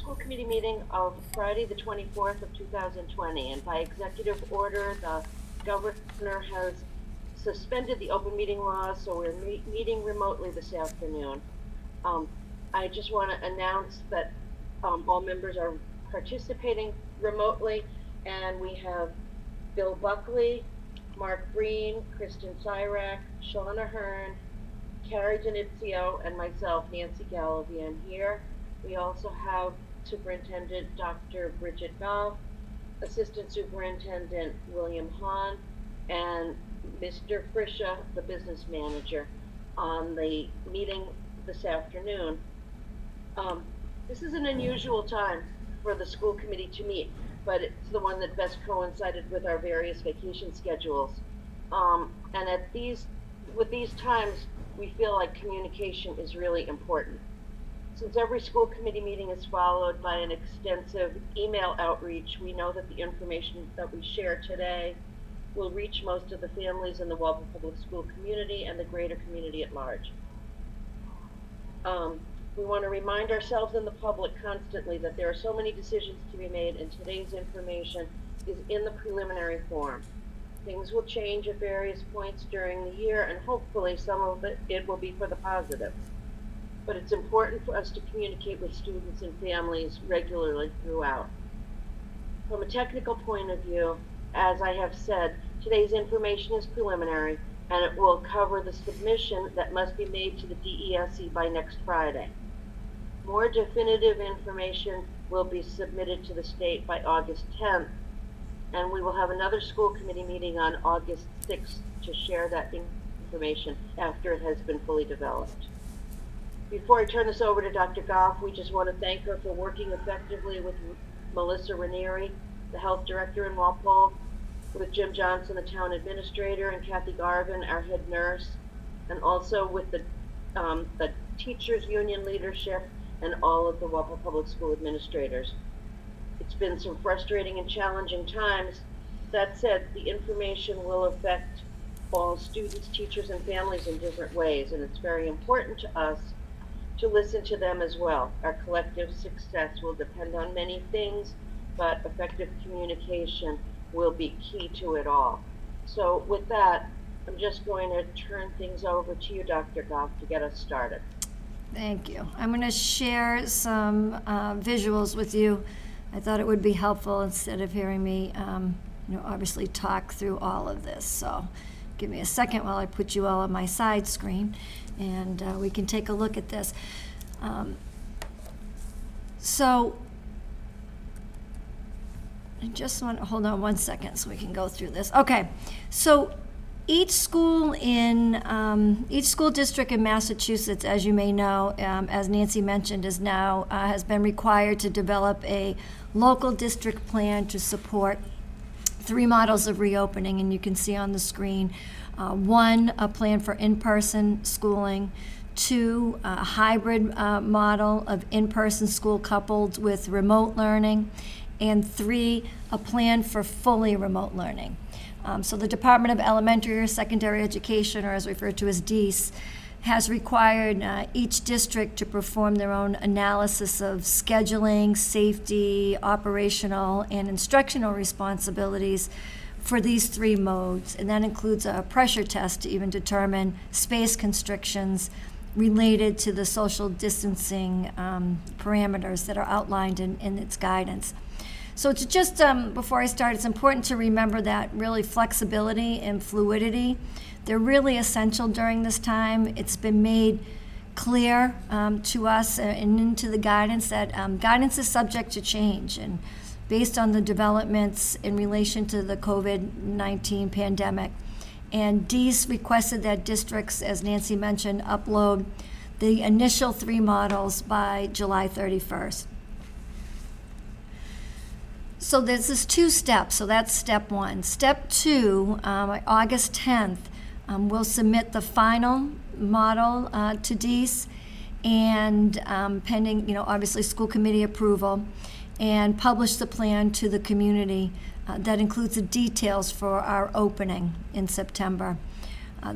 school committee meeting of Friday, the 24th of 2020, and by executive order, the governor has suspended the open meeting laws, so we're meeting remotely this afternoon. I just want to announce that all members are participating remotely, and we have Bill Buckley, Mark Green, Kristen Cyrak, Shauna Hearn, Carrie Denizio, and myself, Nancy Gallivan, here. We also have Superintendent Dr. Bridget Goff, Assistant Superintendent William Hahn, and Mr. Frisha, the business manager, on the meeting this afternoon. This is an unusual time for the school committee to meet, but it's the one that best coincided with our various vacation schedules. And with these times, we feel like communication is really important. Since every school committee meeting is followed by an extensive email outreach, we know that the information that we share today will reach most of the families in the Walpole Public School community and the greater community at large. We want to remind ourselves and the public constantly that there are so many decisions to be made, and today's information is in the preliminary form. Things will change at various points during the year, and hopefully some of it will be for the positive. But it's important for us to communicate with students and families regularly throughout. From a technical point of view, as I have said, today's information is preliminary, and it will cover the submission that must be made to the DESE by next Friday. More definitive information will be submitted to the state by August 10th, and we will have another school committee meeting on August 6th to share that information after it has been fully developed. Before I turn this over to Dr. Goff, we just want to thank her for working effectively with Melissa Ranieri, the health director in Walpole, with Jim Johnson, the town administrator, and Kathy Garvin, our head nurse, and also with the teachers union leadership and all of the Walpole Public School administrators. It's been some frustrating and challenging times. That said, the information will affect all students, teachers, and families in different ways, and it's very important to us to listen to them as well. Our collective success will depend on many things, but effective communication will be key to it all. So with that, I'm just going to turn things over to you, Dr. Goff, to get us started. Thank you. I'm going to share some visuals with you. I thought it would be helpful instead of hearing me, obviously talk through all of this. So give me a second while I put you all on my side screen, and we can take a look at this. So I just want to hold on one second so we can go through this. Okay, so each school district in Massachusetts, as you may know, as Nancy mentioned, is now has been required to develop a local district plan to support 3 models of reopening, and you can see on the screen, 1, a plan for in-person schooling, 2, a hybrid model of in-person school coupled with remote learning, and 3, a plan for fully remote learning. So the Department of Elementary or Secondary Education, or as referred to as DESE, has required each district to perform their own analysis of scheduling, safety, operational, and instructional responsibilities for these 3 modes. And that includes a pressure test to even determine space constrictions related to the social distancing parameters that are outlined in its guidance. So to just, before I start, it's important to remember that really flexibility and fluidity, they're really essential during this time. It's been made clear to us and into the guidance that guidance is subject to change, and based on the developments in relation to the COVID-19 pandemic. And DESE requested that districts, as Nancy mentioned, upload the initial 3 models by July 31st. So this is 2 steps, so that's step 1. Step 2, August 10th, we'll submit the final model to DESE, and pending, obviously school committee approval, and publish the plan to the community that includes the details for our opening in September.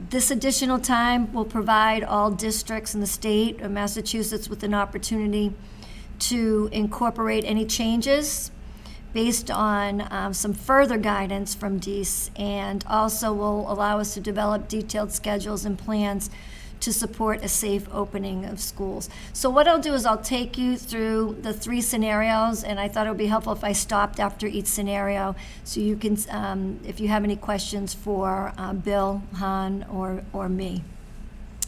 This additional time will provide all districts in the state of Massachusetts with an opportunity to incorporate any changes based on some further guidance from DEAS, and also will allow us to develop detailed schedules and plans to support a safe opening of schools. So what I'll do is I'll take you through the 3 scenarios, and I thought it would be helpful if I stopped after each scenario, so you can, if you have any questions for Bill, Han, or me,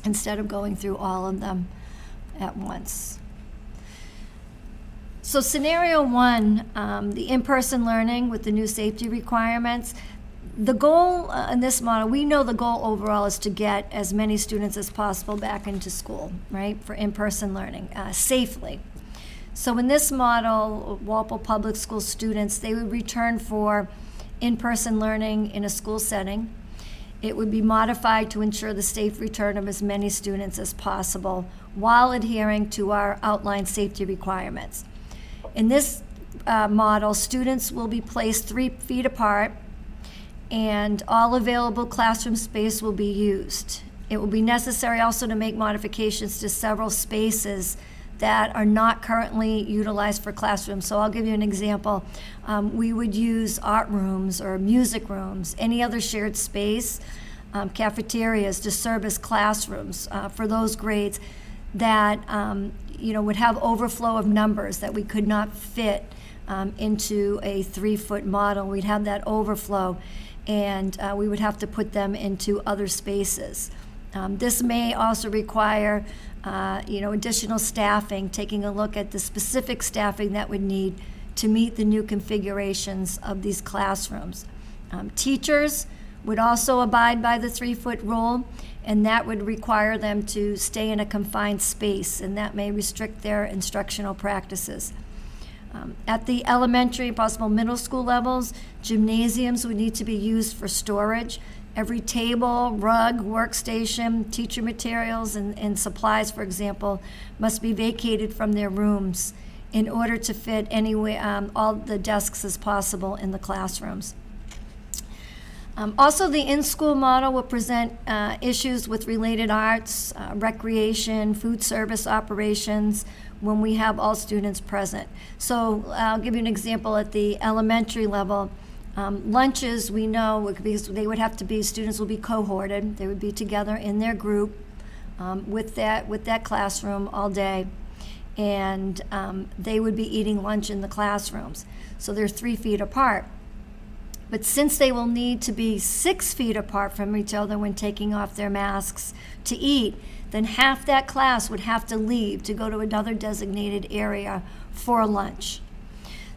instead of going through all of them at once. So scenario 1, the in-person learning with the new safety requirements. The goal in this model, we know the goal overall is to get as many students as possible back into school, right, for in-person learning safely. So in this model, Walpole Public School students, they would return for in-person learning in a school setting. It would be modified to ensure the safe return of as many students as possible while adhering to our outlined safety requirements. In this model, students will be placed 3 feet apart, and all available classroom space will be used. It will be necessary also to make modifications to several spaces that are not currently utilized for classrooms. So I'll give you an example. We would use art rooms or music rooms, any other shared space, cafeterias to serve as classrooms for those grades that would have overflow of numbers that we could not fit into a 3-foot model. We'd have that overflow, and we would have to put them into other spaces. This may also require additional staffing, taking a look at the specific staffing that would need to meet the new configurations of these classrooms. Teachers would also abide by the 3-foot rule, and that would require them to stay in a confined space, and that may restrict their instructional practices. At the elementary and possible middle school levels, gymnasiums would need to be used for storage. Every table, rug, workstation, teacher materials, and supplies, for example, must be vacated from their rooms in order to fit all the desks as possible in the classrooms. Also, the in-school model will present issues with related arts, recreation, food service operations when we have all students present. So I'll give you an example at the elementary level. Lunches, we know, because they would have to be, students will be cohorted. They would be together in their group with that classroom all day. And they would be eating lunch in the classrooms. So they're 3 feet apart. But since they will need to be 6 feet apart from each other when taking off their masks to eat, then half that class would have to leave to go to another designated area for lunch.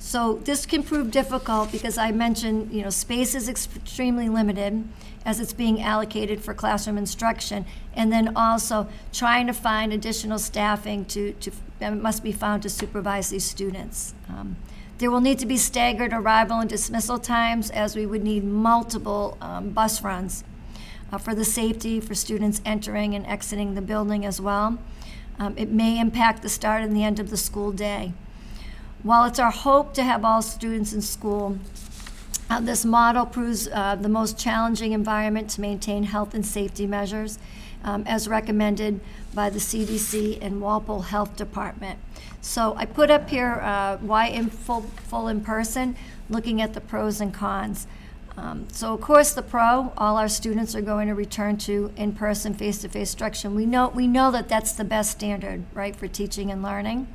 So this can prove difficult because I mentioned, space is extremely limited as it's being allocated for classroom instruction, and then also trying to find additional staffing that must be found to supervise these students. There will need to be staggered arrival and dismissal times, as we would need multiple bus runs for the safety for students entering and exiting the building as well. It may impact the start and the end of the school day. While it's our hope to have all students in school, this model proves the most challenging environment to maintain health and safety measures as recommended by the CDC and Walpole Health Department. So I put up here why full in person, looking at the pros and cons. So of course the pro, all our students are going to return to in-person, face-to-face instruction. We know that that's the best standard, right, for teaching and learning.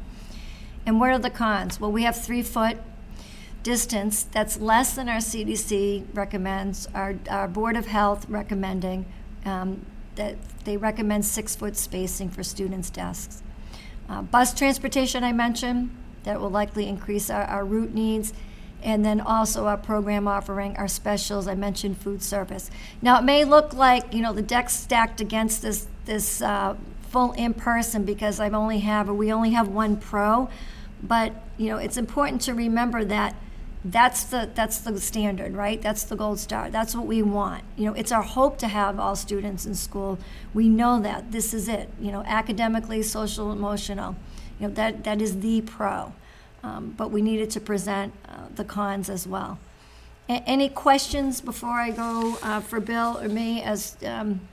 And what are the cons? Well, we have 3-foot distance. That's less than our CDC recommends. Our Board of Health recommending that they recommend 6-foot spacing for students' desks. Bus transportation, I mentioned, that will likely increase our route needs. And then also our program offering our specials. I mentioned food service. Now it may look like the deck's stacked against this full in-person because we only have one pro, but it's important to remember that that's the standard, right? That's the gold star. That's what we want. It's our hope to have all students in school. We know that this is it. Academically, social, emotional. That is the pro. But we needed to present the cons as well. Any questions before I go for Bill or me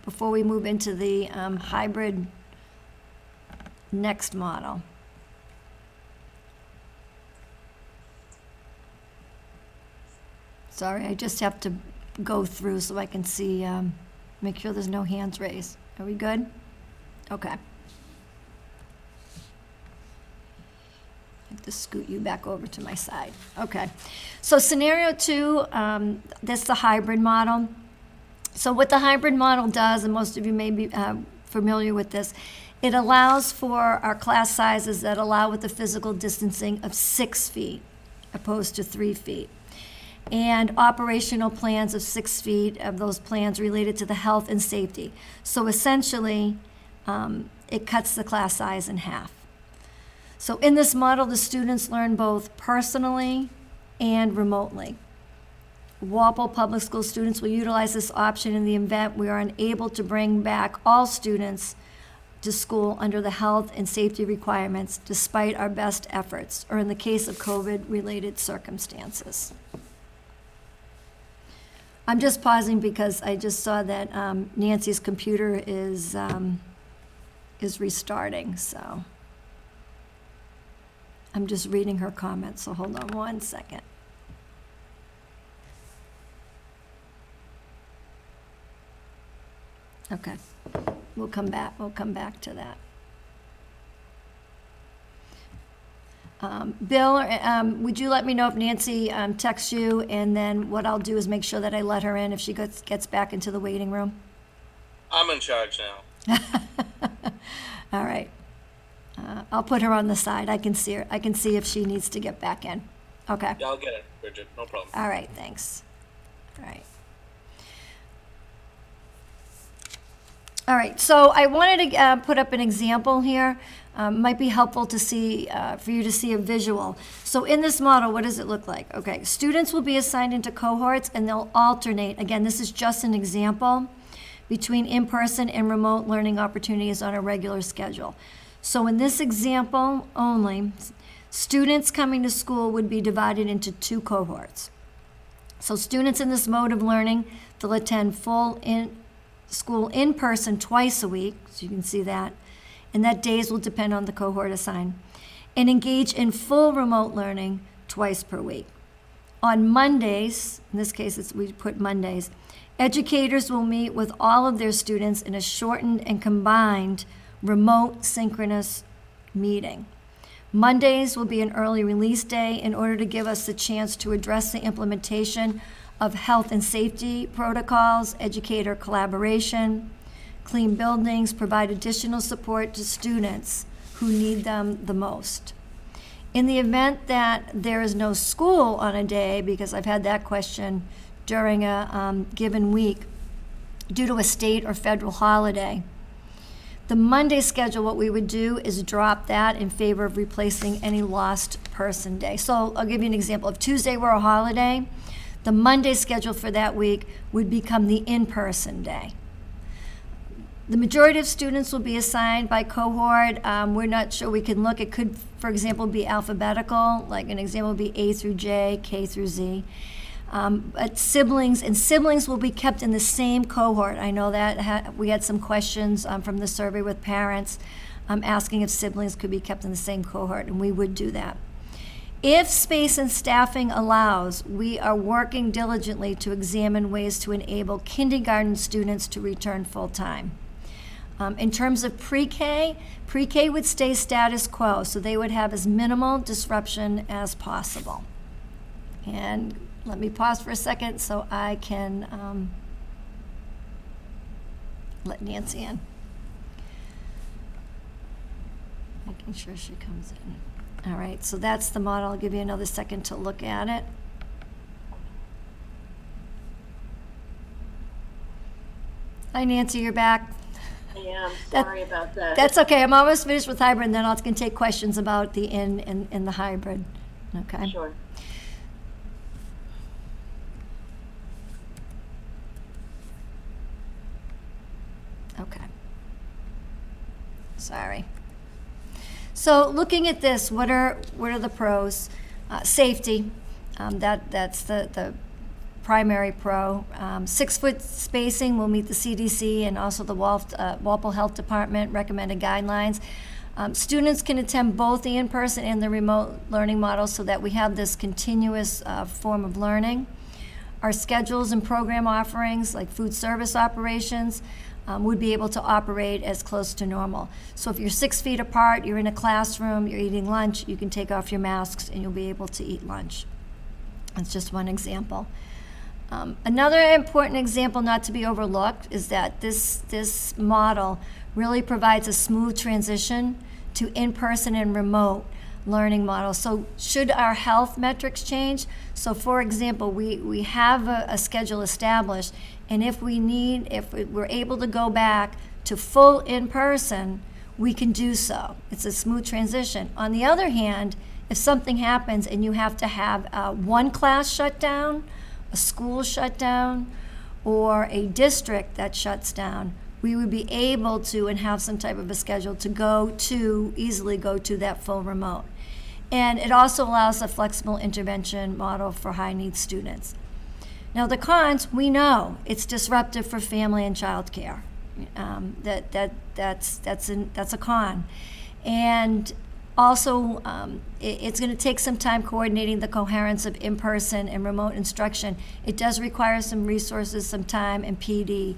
before we move into the hybrid next model? Sorry, I just have to go through so I can see, make sure there's no hands raised. Are we good? Okay. I have to scoot you back over to my side. Okay. So scenario 2, that's the hybrid model. So what the hybrid model does, and most of you may be familiar with this, it allows for our class sizes that allow with the physical distancing of 6 feet opposed to 3 feet. And operational plans of 6 feet of those plans related to the health and safety. So essentially, it cuts the class size in half. So in this model, the students learn both personally and remotely. Walpole Public School students will utilize this option in the event we are unable to bring back all students to school under the health and safety requirements despite our best efforts, or in the case of COVID-related circumstances. I'm just pausing because I just saw that Nancy's computer is restarting, so I'm just reading her comments, so hold on one second. Okay, we'll come back to that. Bill, would you let me know if Nancy texts you, and then what I'll do is make sure that I let her in if she gets back into the waiting room? I'm in charge now. All right. I'll put her on the side. I can see her. I can see if she needs to get back in. Okay. Yeah, I'll get it, Bridget. No problem. All right, thanks. All right. All right, so I wanted to put up an example here. Might be helpful to see, for you to see a visual. So in this model, what does it look like? Okay, students will be assigned into cohorts and they'll alternate. Again, this is just an example between in-person and remote learning opportunities on a regular schedule. So in this example only, students coming to school would be divided into 2 cohorts. So students in this mode of learning, they'll attend full school in person twice a week, so you can see that, and that days will depend on the cohort assigned, and engage in full remote learning twice per week. On Mondays, in this case we put Mondays, educators will meet with all of their students in a shortened and combined remote synchronous meeting. Mondays will be an early release day in order to give us the chance to address the implementation of health and safety protocols, educator collaboration, clean buildings, provide additional support to students who need them the most. In the event that there is no school on a day, because I've had that question during a given week, due to a state or federal holiday, the Monday schedule, what we would do is drop that in favor of replacing any lost person day. So I'll give you an example. If Tuesday were a holiday, the Monday schedule for that week would become the in-person day. The majority of students will be assigned by cohort. We're not sure, we can look. It could, for example, be alphabetical, like an example would be A through J, K through Z. But siblings will be kept in the same cohort. I know that we had some questions from the survey with parents asking if siblings could be kept in the same cohort, and we would do that. If space and staffing allows, we are working diligently to examine ways to enable kindergarten students to return full-time. In terms of pre-K would stay status quo, so they would have as minimal disruption as possible. And let me pause for a second so I can let Nancy in. Making sure she comes in. All right, so that's the model. I'll give you another second to look at it. Hi, Nancy, you're back. I am, sorry about that. That's okay. I'm almost finished with hybrid, and then I can take questions about the in and the hybrid. Okay. Sure. Okay. Sorry. So looking at this, what are the pros? Safety, that's the primary pro. 6 foot spacing will meet the CDC and also the Walpole Health Department recommended guidelines. Students can attend both the in-person and the remote learning model so that we have this continuous form of learning. our schedules and program offerings, like food service operations, would be able to operate as close to normal. So if you're 6 feet apart, you're in a classroom, you're eating lunch, you can take off your masks and you'll be able to eat lunch. That's just one example. Another important example not to be overlooked is that this model really provides a smooth transition to in-person and remote learning models. So should our health metrics change? So for example, we have a schedule established, and if we're able to go back to full in-person, we can do so. It's a smooth transition. On the other hand, if something happens and you have to have one class shut down, a school shut down, or a district that shuts down, we would be able to and have some type of a schedule to easily go to that full remote. And it also allows a flexible intervention model for high-need students. Now, the cons, we know it's disruptive for family and childcare. That's a con. And also, it's going to take some time coordinating the coherence of in-person and remote instruction. It does require some resources, some time, and PD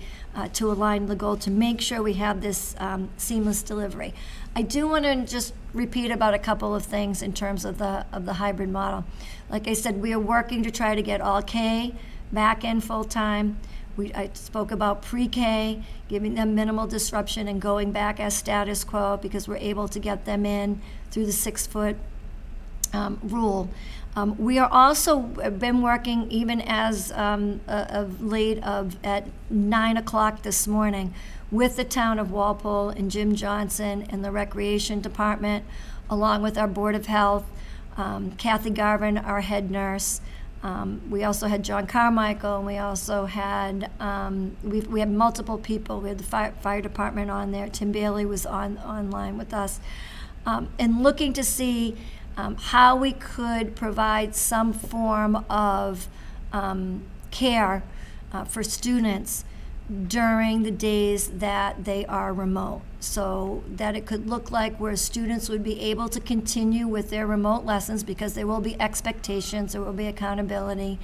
to align the goal to make sure we have this seamless delivery. I do want to just repeat about a couple of things in terms of the hybrid model. Like I said, we are working to try to get all K back in full-time. I spoke about pre-K, giving them minimal disruption and going back as status quo because we're able to get them in through the 6-foot rule. We are also been working even as of late at 9 o'clock this morning with the town of Walpole and Jim Johnson and the Recreation Department, along with our Board of Health, Kathy Garvin, our head nurse. We also had John Carmichael, and we also had, we had multiple people. We had the fire department on there. Tim Bailey was online with us. And looking to see how we could provide some form of care for students during the days that they are remote, so that it could look like where students would be able to continue with their remote lessons because there will be expectations, there will be accountability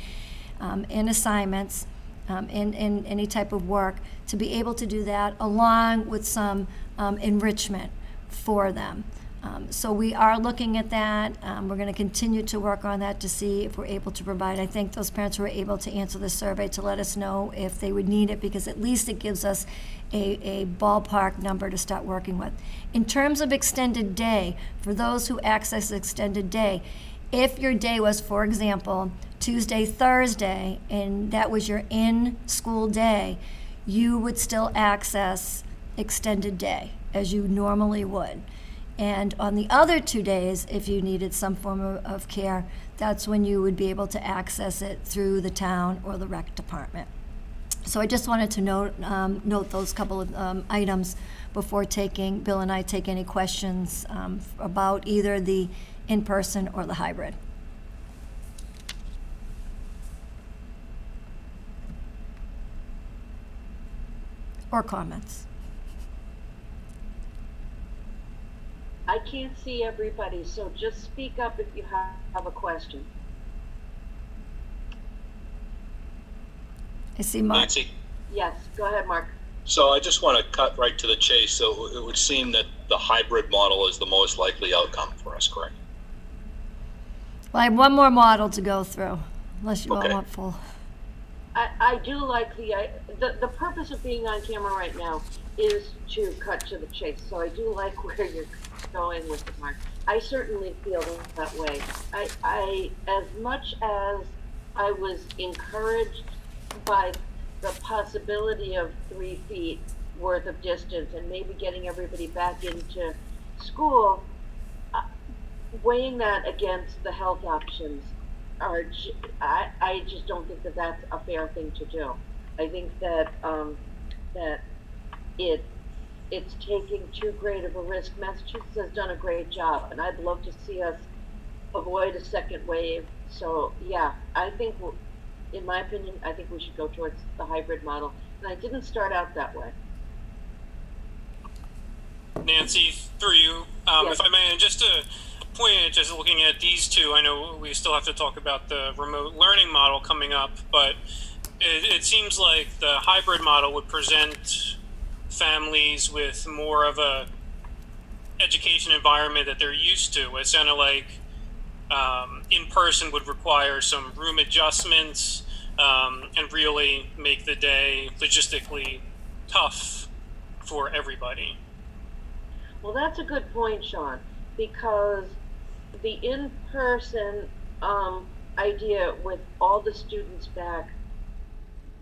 in assignments, in any type of work, to be able to do that along with some enrichment for them. So we are looking at that. We're going to continue to work on that to see if we're able to provide. I thank those parents who were able to answer the survey to let us know if they would need it, because at least it gives us a ballpark number to start working with. In terms of extended day, for those who access extended day, if your day was, for example, Tuesday, Thursday, and that was your in-school day, you would still access extended day as you normally would. And on the other 2 days, if you needed some form of care, that's when you would be able to access it through the town or the rec department. So I just wanted to note those couple of items before Bill and I take any questions about either the in-person or the hybrid. Or comments. I can't see everybody, so just speak up if you have a question. I see Mark. Nancy, Yes, go ahead, Mark. so I just want to cut right to the chase. So it would seem that the hybrid model is the most likely outcome for us, correct? Well, I have one more model to go through, unless you all Okay. want full. I do like the purpose of being on camera right now is to cut to the chase. So I do like where you're going with it, Mark. I certainly feel that way. I as much as I was encouraged by the possibility of 3 feet worth of distance and maybe getting everybody back into school, weighing that against the health options, I just don't think that that's a fair thing to do. I think that that it's taking too great of a risk. Massachusetts has done a great job, and I'd love to see us avoid a second wave. So yeah, I think, in my opinion, I think we should go towards the hybrid model. And I didn't start out that way. Nancy, through you, Yes. if I may, and just to point, just looking at these two, I know we still have to talk about the remote learning model coming up, but it seems like the hybrid model would present families with more of a education environment that they're used to. It sounded like in person would require some room adjustments and really make the day logistically tough for everybody. Well, that's a good point, Sean, because the in-person idea with all the students back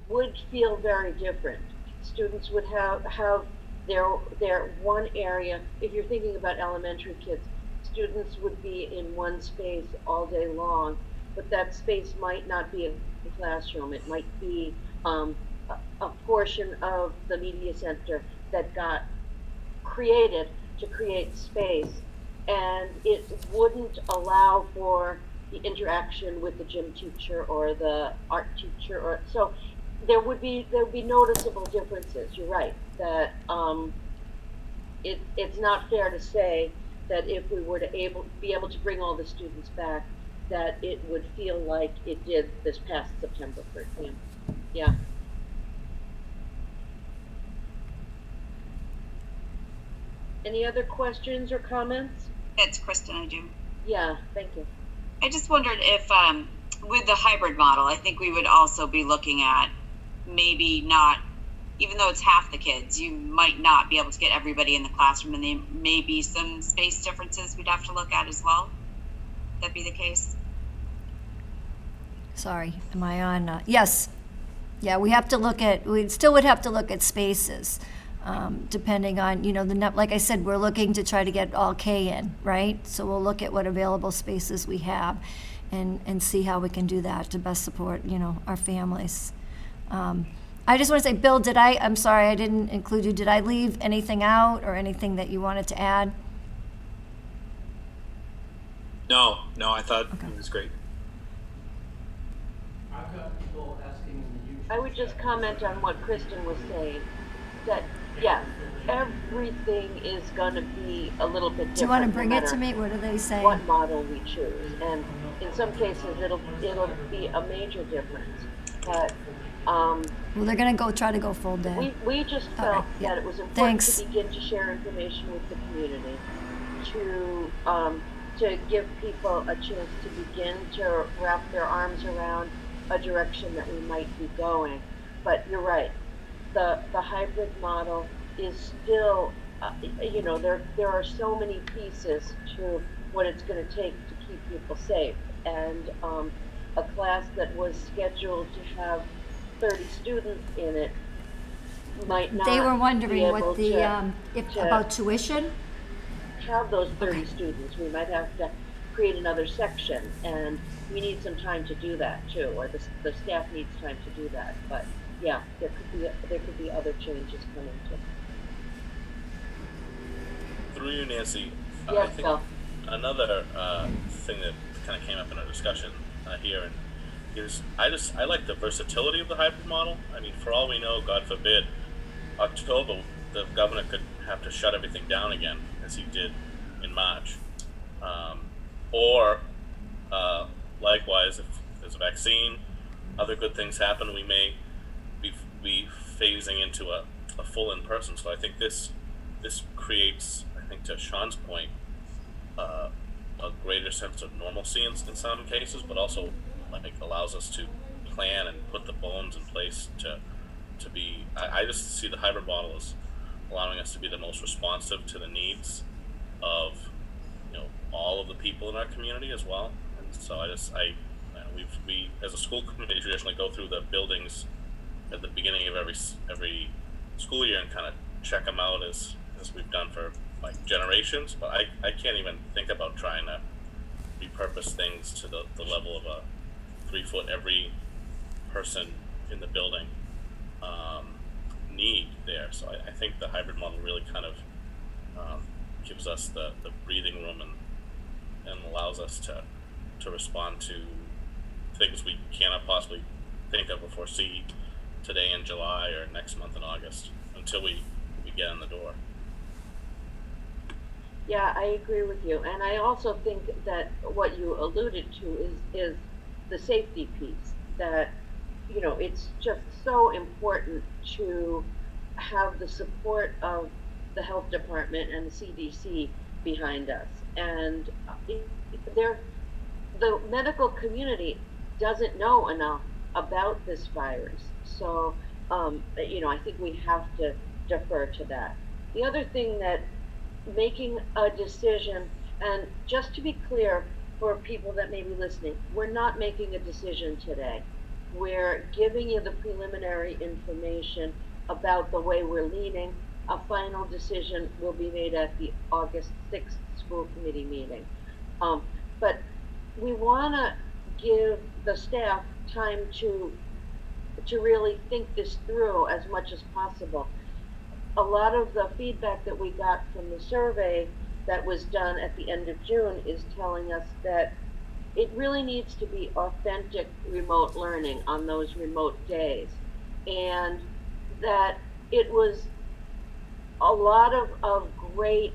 would feel very different. Students would have their one area. If you're thinking about elementary kids, students would be in one space all day long, but that space might not be a classroom. It might be a portion of the media center that got created to create space, and it wouldn't allow for the interaction with the gym teacher or the art teacher, or so there would be noticeable differences. You're right that it's not fair to say that if we were to be able to bring all the students back, that it would feel like it did this past September, for example. Yeah. Any other questions or comments? It's Kristen, I do. Yeah, thank you. I just wondered if, with the hybrid model, I think we would also be looking at maybe not, even though it's half the kids, you might not be able to get everybody in the classroom, and there may be some space differences we'd have to look at as well. Would that be the case? Sorry, am I on? Yes. Yeah, we still would have to look at spaces, depending on, like I said, we're looking to try to get all K in, right? So we'll look at what available spaces we have and see how we can do that to best support, our families. I just want to say, Bill, I'm sorry, I didn't include you. Did I leave anything out or anything that you wanted to add? No, I thought it was great. I've got people asking in the YouTube. I would just comment on what Kristen was saying, that yes, everything is going to be a little bit different. Do you want to bring no it to matter me? What are they saying? what model we choose, and in some cases it'll be a major difference. But Well, they're going to try to go full day. we just All felt right, yeah. that it was important Thanks. to begin to share information with the community, to give people a chance to begin to wrap their arms around a direction that we might be going. But you're right, the hybrid model is still, there are so many pieces to what it's going to take to keep people safe, and a class that was scheduled to have 30 students in it might not They were be wondering able what the, to about tuition? have those 30 students. We might have to create another section, and we need some time to do that too, or the staff needs time to do that. But yeah, there could be other changes coming too. Through you, Nancy. I Yes, think Bill. another thing that kind of came up in our discussion here is I like the versatility of the hybrid model. I mean, for all we know, God forbid, October the governor could have to shut everything down again, as he did in March, or likewise, if there's a vaccine, other good things happen, we may be phasing into a full in-person. So I think this creates, I think to Sean's point, a greater sense of normalcy in some cases, but also like allows us to plan and put the bones in place to be. I just see the hybrid model as allowing us to be the most responsive to the needs of all of the people in our community as well. And so we as a school committee traditionally go through the buildings at the beginning of every school year and kind of check them out as we've done for like generations. But I can't even think about trying to repurpose things to the level of a 3 foot every person in the building need there. So I think the hybrid model really kind of gives us the breathing room and allows us to respond to things we cannot possibly think of or foresee today in July or next month in August until we get in the door. Yeah, I agree with you. And I also think that what you alluded to is the safety piece, that, it's just so important to have the support of the health department and the CDC behind us. And they're the medical community doesn't know enough about this virus. So, I think we have to defer to that. The other thing that making a decision, and just to be clear for people that may be listening, we're not making a decision today. We're giving you the preliminary information about the way we're leaning. A final decision will be made at the August 6th school committee meeting. But we want to give the staff time to really think this through as much as possible. A lot of the feedback that we got from the survey that was done at the end of June is telling us that it really needs to be authentic remote learning on those remote days, and that it was a lot of great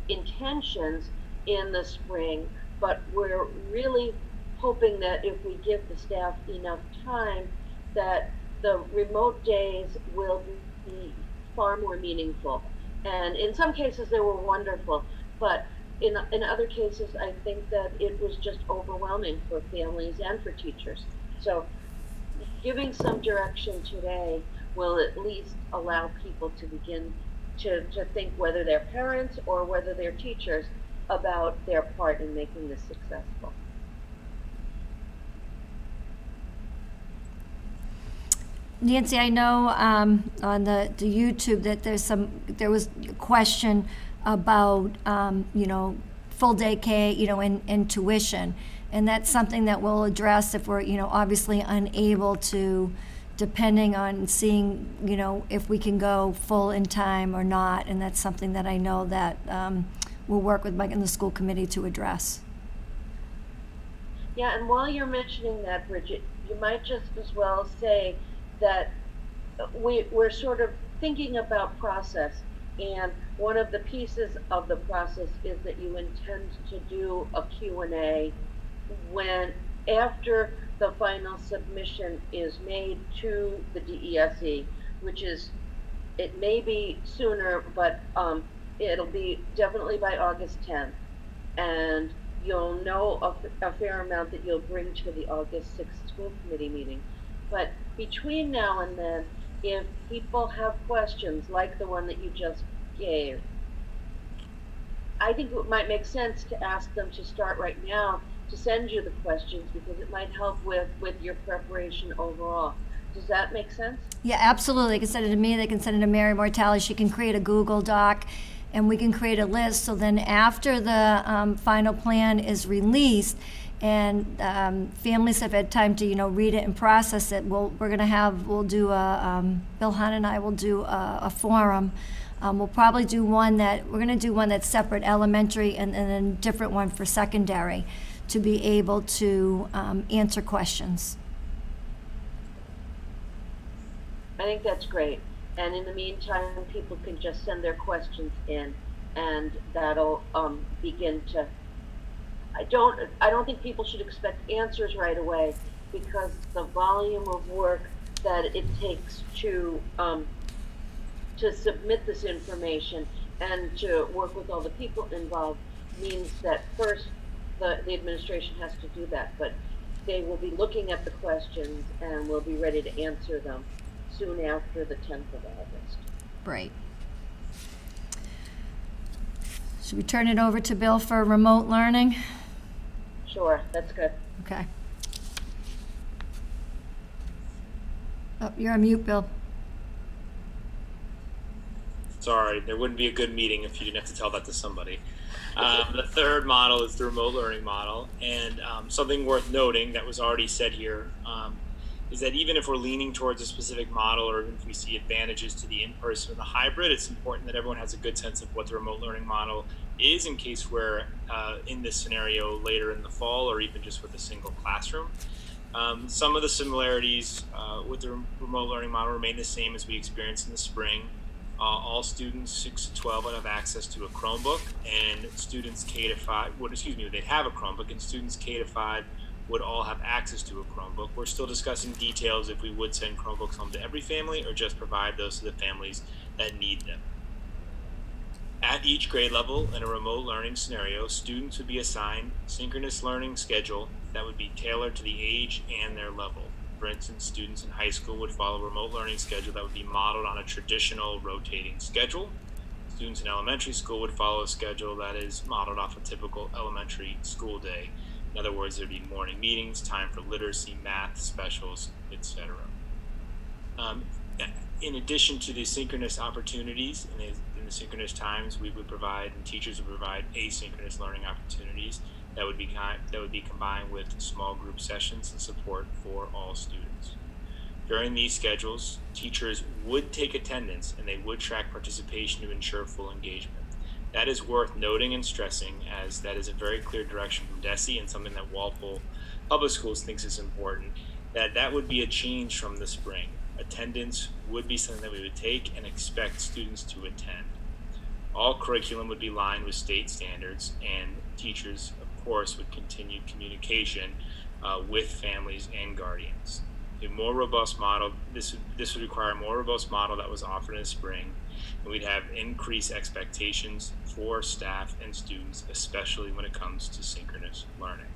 intentions in the spring, but we're really hoping that if we give the staff enough time, that the remote days will be far more meaningful. And in some cases they were wonderful, but in other cases I think that it was just overwhelming for families and for teachers. So giving some direction today will at least allow people to begin to think, whether they're parents or whether they're teachers, about their part in making this successful. Nancy, I know on the YouTube that there was a question about full day K, and tuition, and that's something that we'll address if we're obviously unable to, depending on seeing if we can go full in time or not, and that's something that I know that we'll work with Mike and the school committee to address. Yeah, and while you're mentioning that, Bridget, you might just as well say that we're sort of thinking about process, and one of the pieces of the process is that you intend to do a Q&A when, after the final submission is made to the DESE, which is, it may be sooner, but it'll be definitely by August 10th, and you'll know a fair amount that you'll bring to the August 6th school committee meeting. But between now and then, if people have questions like the one that you just gave, I think it might make sense to ask them to start right now to send you the questions, because it might help with your preparation overall. Does that make sense? Yeah, absolutely. They can send it to me, they can send it to Mary Mortale. She can create a Google Doc, and we can create a list. So then after the final plan is released, and families have had time to read it and process it, we'll do Bill Hahn and I will do a forum. We'll probably do we're going to do one that's separate, elementary, and then a different one for secondary, to be able to answer questions. I think that's great. And in the meantime, people can just send their questions in, and that'll begin to. I don't think people should expect answers right away, because the volume of work that it takes to submit this information and to work with all the people involved means that first the administration has to do that, but they will be looking at the questions and will be ready to answer them soon after the 10th of August. Right. Should we turn it over to Bill for remote learning? Sure, that's good. Okay. Oh, you're on mute, Bill. Sorry, there wouldn't be a good meeting if you didn't have to tell that to somebody. The third model is the remote learning model, and something worth noting that was already said here is that even if we're leaning towards a specific model, or even if we see advantages to the in-person or the hybrid, it's important that everyone has a good sense of what the remote learning model is, in case we're in this scenario later in the fall, or even just with a single classroom. Some of the similarities with the remote learning model remain the same as we experienced in the spring. all students 6 to 12 would have access to a Chromebook, and students K to 5 would, they'd have a Chromebook, and students K to 5 would all have access to a Chromebook. We're still discussing details if we would send Chromebooks home to every family or just provide those to the families that need them. At each grade level in a remote learning scenario, students would be assigned synchronous learning schedule that would be tailored to the age and their level. For instance, students in high school would follow a remote learning schedule that would be modeled on a traditional rotating schedule. Students in elementary school would follow a schedule that is modeled off a typical elementary school day. In other words, there'd be morning meetings, time for literacy, math, specials, etc. In addition to the synchronous opportunities in the synchronous times, we would provide, and teachers would provide, asynchronous learning opportunities that would be combined with small group sessions and support for all students. During these schedules, teachers would take attendance and they would track participation to ensure full engagement. That is worth noting and stressing, as that is a very clear direction from DESE and something that Walpole Public Schools thinks is important, that would be a change from the spring. Attendance would be something that we would take and expect students to attend. All curriculum would be aligned with state standards, and teachers, of course, would continue communication with families and guardians. A more robust model, this would require a more robust model that was offered in the spring, and we'd have increased expectations for staff and students, especially when it comes to synchronous learning.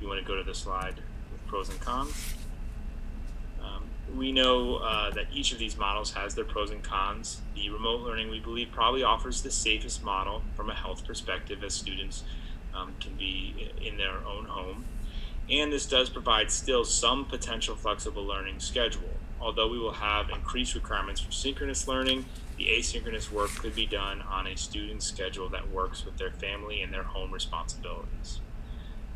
You want to go to the slide with pros and cons? We know that each of these models has their pros and cons. The remote learning, we believe, probably offers the safest model from a health perspective, as students can be in their own home. And this does provide still some potential flexible learning schedule. Although we will have increased requirements for synchronous learning, the asynchronous work could be done on a student's schedule that works with their family and their home responsibilities.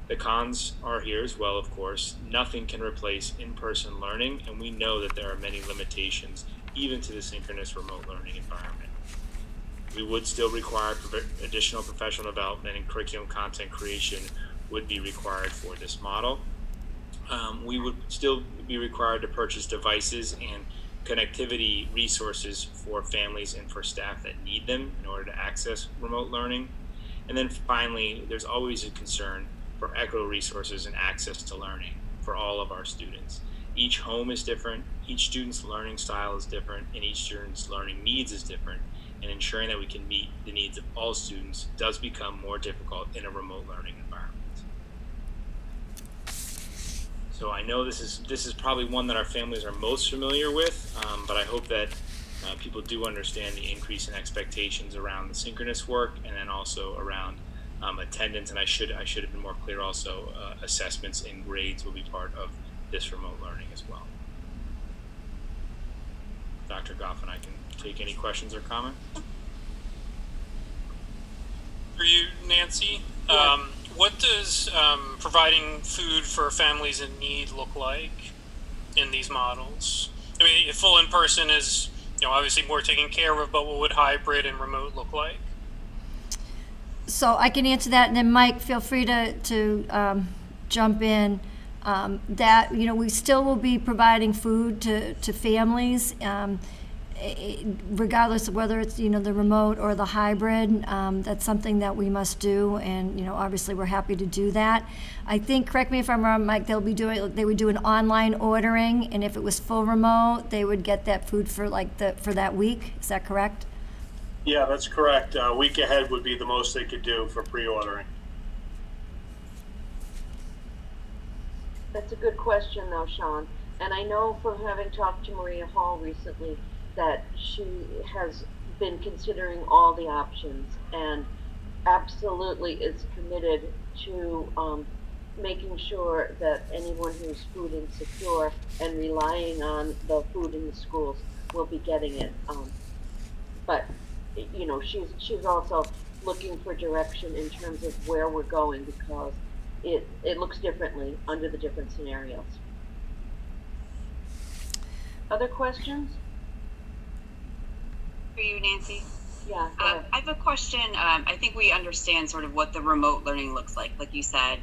The cons are here as well, of course. Nothing can replace in-person learning, and we know that there are many limitations even to the synchronous remote learning environment. We would still require additional professional development, and curriculum content creation would be required for this model. We would still be required to purchase devices and connectivity resources for families and for staff that need them in order to access remote learning. And then finally, there's always a concern for equitable resources and access to learning for all of our students. Each home is different, each student's learning style is different, and each student's learning needs is different. And ensuring that we can meet the needs of all students does become more difficult in a remote learning environment. So I know this is probably one that our families are most familiar with, but I hope that people do understand the increase in expectations around the synchronous work, and then also around attendance. And I should have been more clear also, assessments and grades will be part of this remote learning as well. Dr. Goff and I can take any questions or comments. For you, Nancy, what does providing food for families in need look like in these models? I mean, full in person is, obviously more taken care of, but what would hybrid and remote look like? So I can answer that, and then Mike, feel free to jump in. That we still will be providing food to families, regardless of whether it's the remote or the hybrid. That's something that we must do, and obviously we're happy to do that. I think, correct me if I'm wrong, Mike, they would do an online ordering, and if it was full remote, they would get that food for that week. Is that correct? Yeah, that's correct. A week ahead would be the most they could do for pre-ordering. That's a good question, though, Sean. And I know from having talked to Maria Hall recently that she has been considering all the options and absolutely is committed to making sure that anyone who's food insecure and relying on the food in the schools will be getting it. But she's also looking for direction in terms of where we're going, because it looks differently under the different scenarios. Other questions? For you, Nancy? Yeah, go ahead. I have a question. I think we understand sort of what the remote learning looks like. Like you said,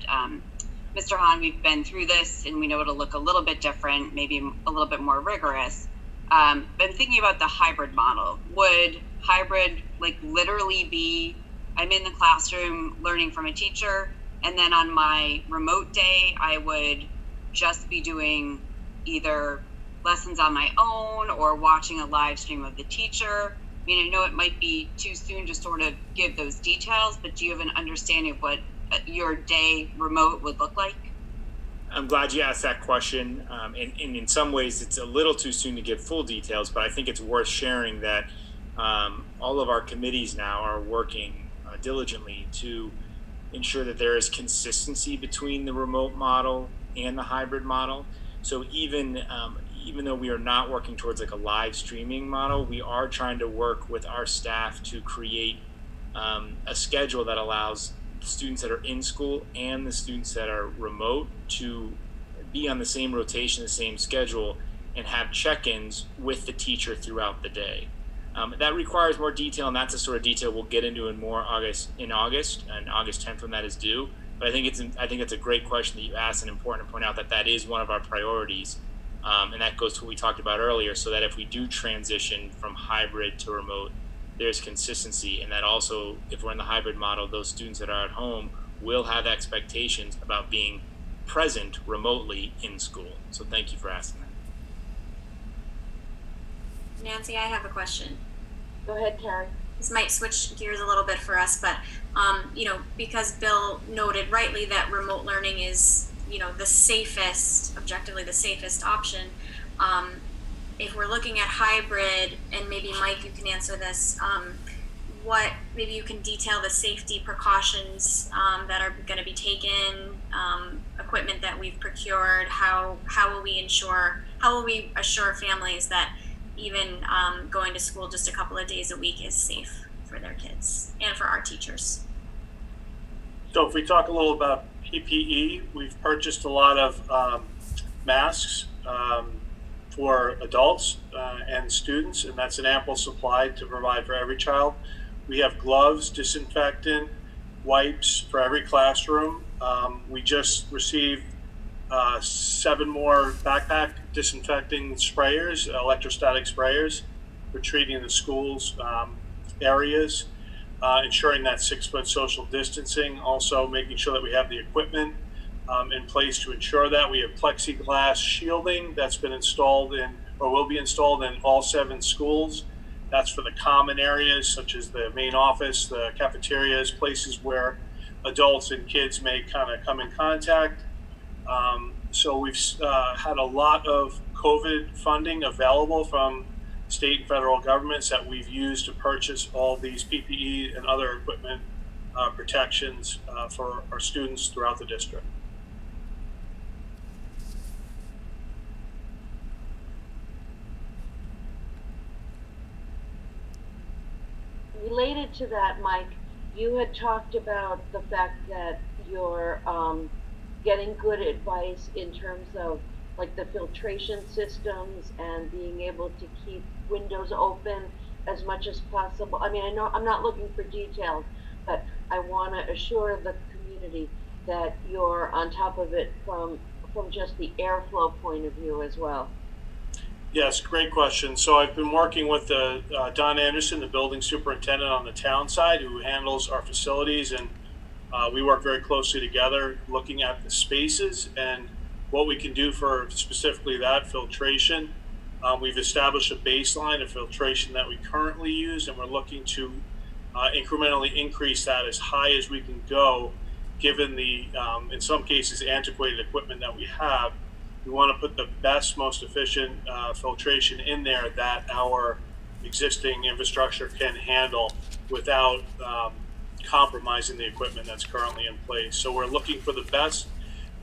Mr. Hahn, we've been through this and we know it'll look a little bit different, maybe a little bit more rigorous. Been thinking about the hybrid model. Would hybrid like literally be I'm in the classroom learning from a teacher, and then on my remote day, I would just be doing either lessons on my own or watching a live stream of the teacher? I mean, I know it might be too soon to sort of give those details, but do you have an understanding of what your day remote would look like? I'm glad you asked that question. And in some ways, it's a little too soon to give full details, but I think it's worth sharing that all of our committees now are working diligently to ensure that there is consistency between the remote model and the hybrid model. So even though we are not working towards like a live streaming model, we are trying to work with our staff to create a schedule that allows students that are in school and the students that are remote to be on the same rotation, the same schedule, and have check-ins with the teacher throughout the day. That requires more detail, and that's the sort of detail we'll get into in more August, and August 10th when that is due. But I think it's a great question that you asked, and important to point out that that is one of our priorities, and that goes to what we talked about earlier. So that if we do transition from hybrid to remote, there's consistency, and that also, if we're in the hybrid model, those students that are at home will have expectations about being present remotely in school. So thank you for asking that. Nancy, I have a question. Go ahead, Carrie. This might switch gears a little bit for us, but because Bill noted rightly that remote learning is, the safest, objectively the safest option. If we're looking at hybrid, and maybe Mike, you can answer this, maybe you can detail the safety precautions that are going to be taken, equipment that we've procured. How will we assure families that even going to school just a couple of days a week is safe for their kids and for our teachers? So if we talk a little about PPE, we've purchased a lot of masks for adults and students, and that's an ample supply to provide for every child. We have gloves, disinfectant, wipes for every classroom. We just received 7 more backpack disinfecting sprayers, electrostatic sprayers for treating the schools areas, ensuring that 6-foot social distancing, also making sure that we have the equipment in place to ensure that. We have plexiglass shielding that's been installed or will be installed in all 7 schools. That's for the common areas such as the main office, the cafeterias, places where adults and kids may kind of come in contact. So we've had a lot of COVID funding available from state and federal governments that we've used to purchase all these PPE and other equipment protections for our students throughout the district. Related to that, Mike, you had talked about the fact that you're getting good advice in terms of like the filtration systems and being able to keep windows open as much as possible. I mean, I know I'm not looking for details, but I want to assure the community that you're on top of it from just the airflow point of view as well. Yes, great question. So I've been working with Don Anderson, the building superintendent on the town side, who handles our facilities, and we work very closely together looking at the spaces and what we can do for specifically that filtration. We've established a baseline of filtration that we currently use, and we're looking to incrementally increase that as high as we can go, given the, in some cases, antiquated equipment that we have. We want to put the best, most efficient filtration in there that our existing infrastructure can handle without compromising the equipment that's currently in place. So we're looking for the best,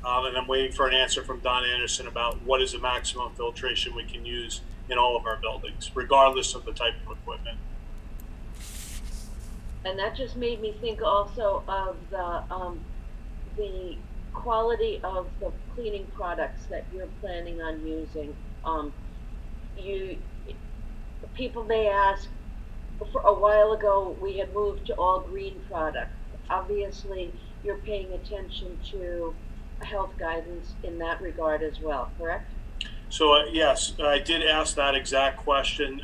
and I'm waiting for an answer from Don Anderson about what is the maximum filtration we can use in all of our buildings, regardless of the type of equipment. And that just made me think also of the quality of the cleaning products that you're planning on using. People may ask, for a while ago we had moved to all green products. Obviously you're paying attention to health guidance in that regard as well, correct? So yes, I did ask that exact question.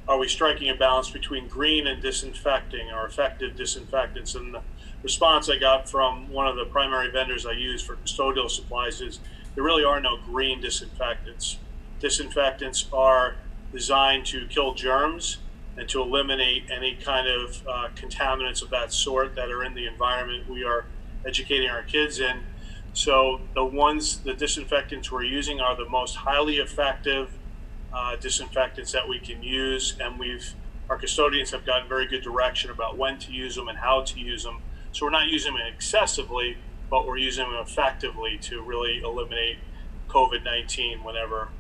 Are we striking a balance between green and disinfecting or effective disinfectants? And the response I got from one of the primary vendors I use for custodial supplies is there really are no green disinfectants. Disinfectants are designed to kill germs and to eliminate any kind of contaminants of that sort that are in the environment we are educating our kids in. So the disinfectants we're using are the most highly effective disinfectants that we can use, and our custodians have gotten very good direction about when to use them and how to use them. So we're not using them excessively, but we're using them effectively to really eliminate COVID-19 whenever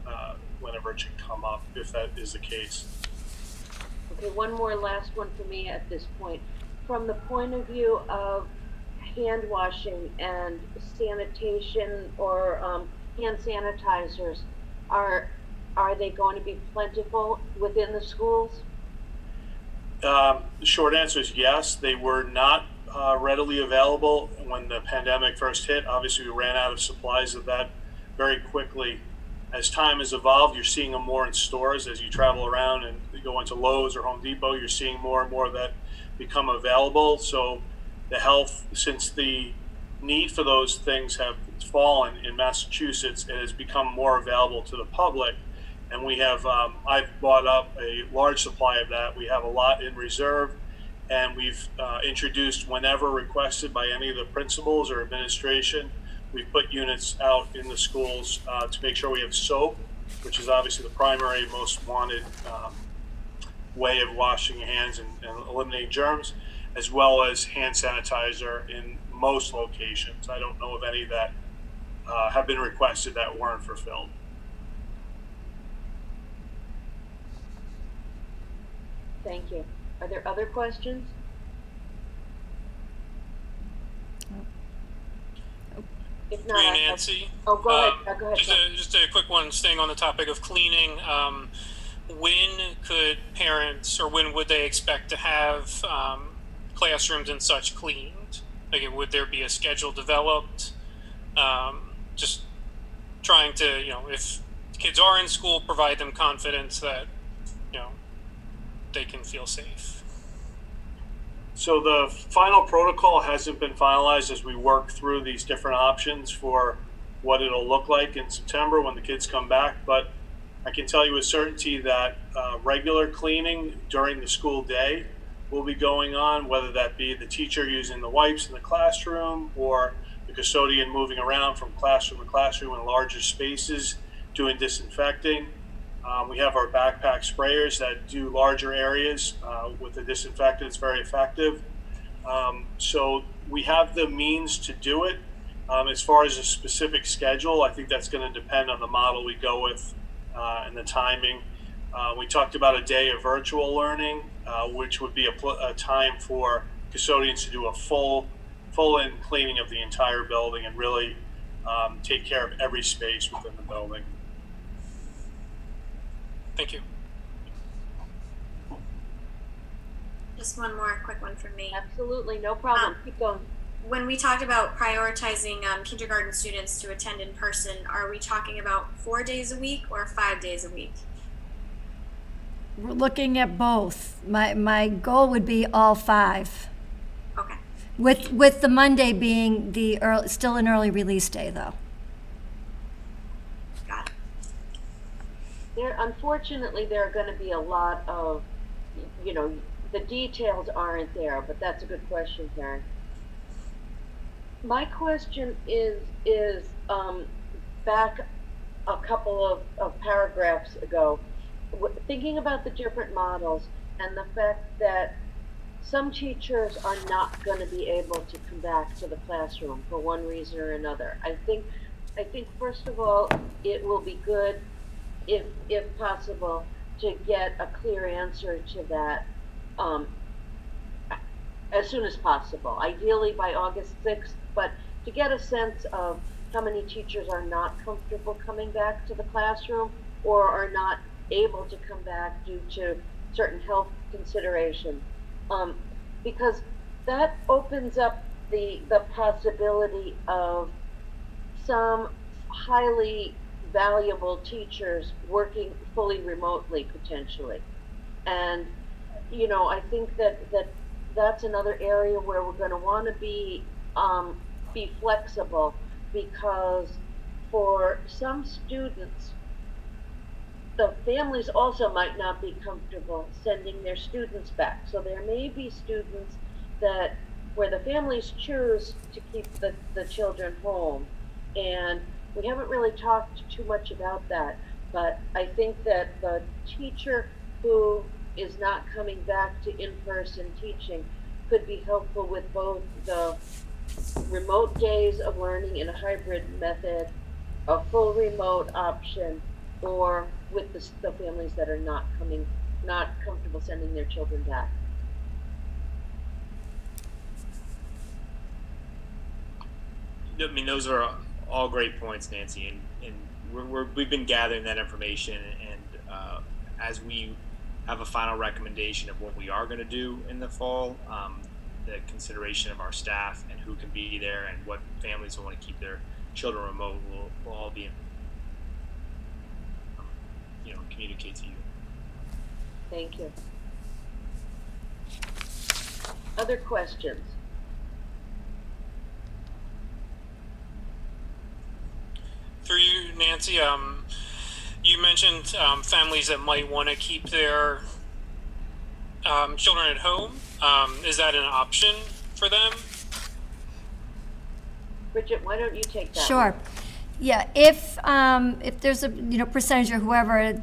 it should come up, if that is the case. Okay, one more last one for me at this point. From the point of view of hand washing and sanitation or hand sanitizers, are they going to be plentiful within the schools? The short answer is yes. They were not readily available when the pandemic first hit. Obviously, we ran out of supplies of that very quickly. As time has evolved, you're seeing them more in stores. As you travel around and you go into Lowe's or Home Depot, you're seeing more and more of that become available. So since the need for those things have fallen in Massachusetts, it has become more available to the public. And we have, I've bought up a large supply of that. We have a lot in reserve, and we've introduced, whenever requested by any of the principals or administration, we've put units out in the schools to make sure we have soap, which is obviously the primary, most wanted way of washing your hands and eliminating germs, as well as hand sanitizer in most locations. I don't know of any that have been requested that weren't fulfilled. Thank you. Are there other questions? If not, Through you, I have- Nancy. Oh, go ahead. Go ahead. Just a quick one, staying on the topic of cleaning. When could parents, or when would they expect to have classrooms and such cleaned? Like, would there be a schedule developed? Just trying to, if kids are in school, provide them confidence that, they can feel safe. So the final protocol hasn't been finalized as we work through these different options for what it'll look like in September when the kids come back. But I can tell you with certainty that regular cleaning during the school day will be going on, whether that be the teacher using the wipes in the classroom or the custodian moving around from classroom to classroom in larger spaces doing disinfecting. We have our backpack sprayers that do larger areas with the disinfectant. It's very effective. So we have the means to do it. As far as a specific schedule, I think that's going to depend on the model we go with and the timing. We talked about a day of virtual learning, which would be a time for custodians to do a full-in cleaning of the entire building and really take care of every space within the building. Thank you. Just one more quick one from me. Absolutely, no problem. Keep going. When we talked about prioritizing kindergarten students to attend in person, are we talking about 4 days a week or 5 days a week? We're looking at both. My goal would be all 5. Okay. With the Monday being still an early release day, though. Got it. Unfortunately, there are going to be a lot of, the details aren't there, but that's a good question, Karen. My question is back a couple of paragraphs ago, thinking about the different models and the fact that some teachers are not going to be able to come back to the classroom for one reason or another. I think first of all, it will be good, if possible, to get a clear answer to that as soon as possible, ideally by August 6th, but to get a sense of how many teachers are not comfortable coming back to the classroom or are not able to come back due to certain health considerations. Because that opens up the possibility of some highly valuable teachers working fully remotely potentially. And, you know, I think that's another area where we're going to want to be flexible, because for some students, the families also might not be comfortable sending their students back. So there may be students that where the families choose to keep the children home. And we haven't really talked too much about that, but I think that the teacher who is not coming back to in-person teaching could be helpful with both the remote days of learning in a hybrid method, a full remote option, or with the families that are not comfortable sending their children back. I mean, those are all great points, Nancy, and we've been gathering that information, and as we have a final recommendation of what we are going to do in the fall, the consideration of our staff and who can be there and what families will want to keep their children remote will all be, communicate to you. Thank you. Other questions? Through you, Nancy, you mentioned families that might want to keep their children at home. Is that an option for them? Bridget, why don't you take that? Sure. Yeah, if there's a percentage or whoever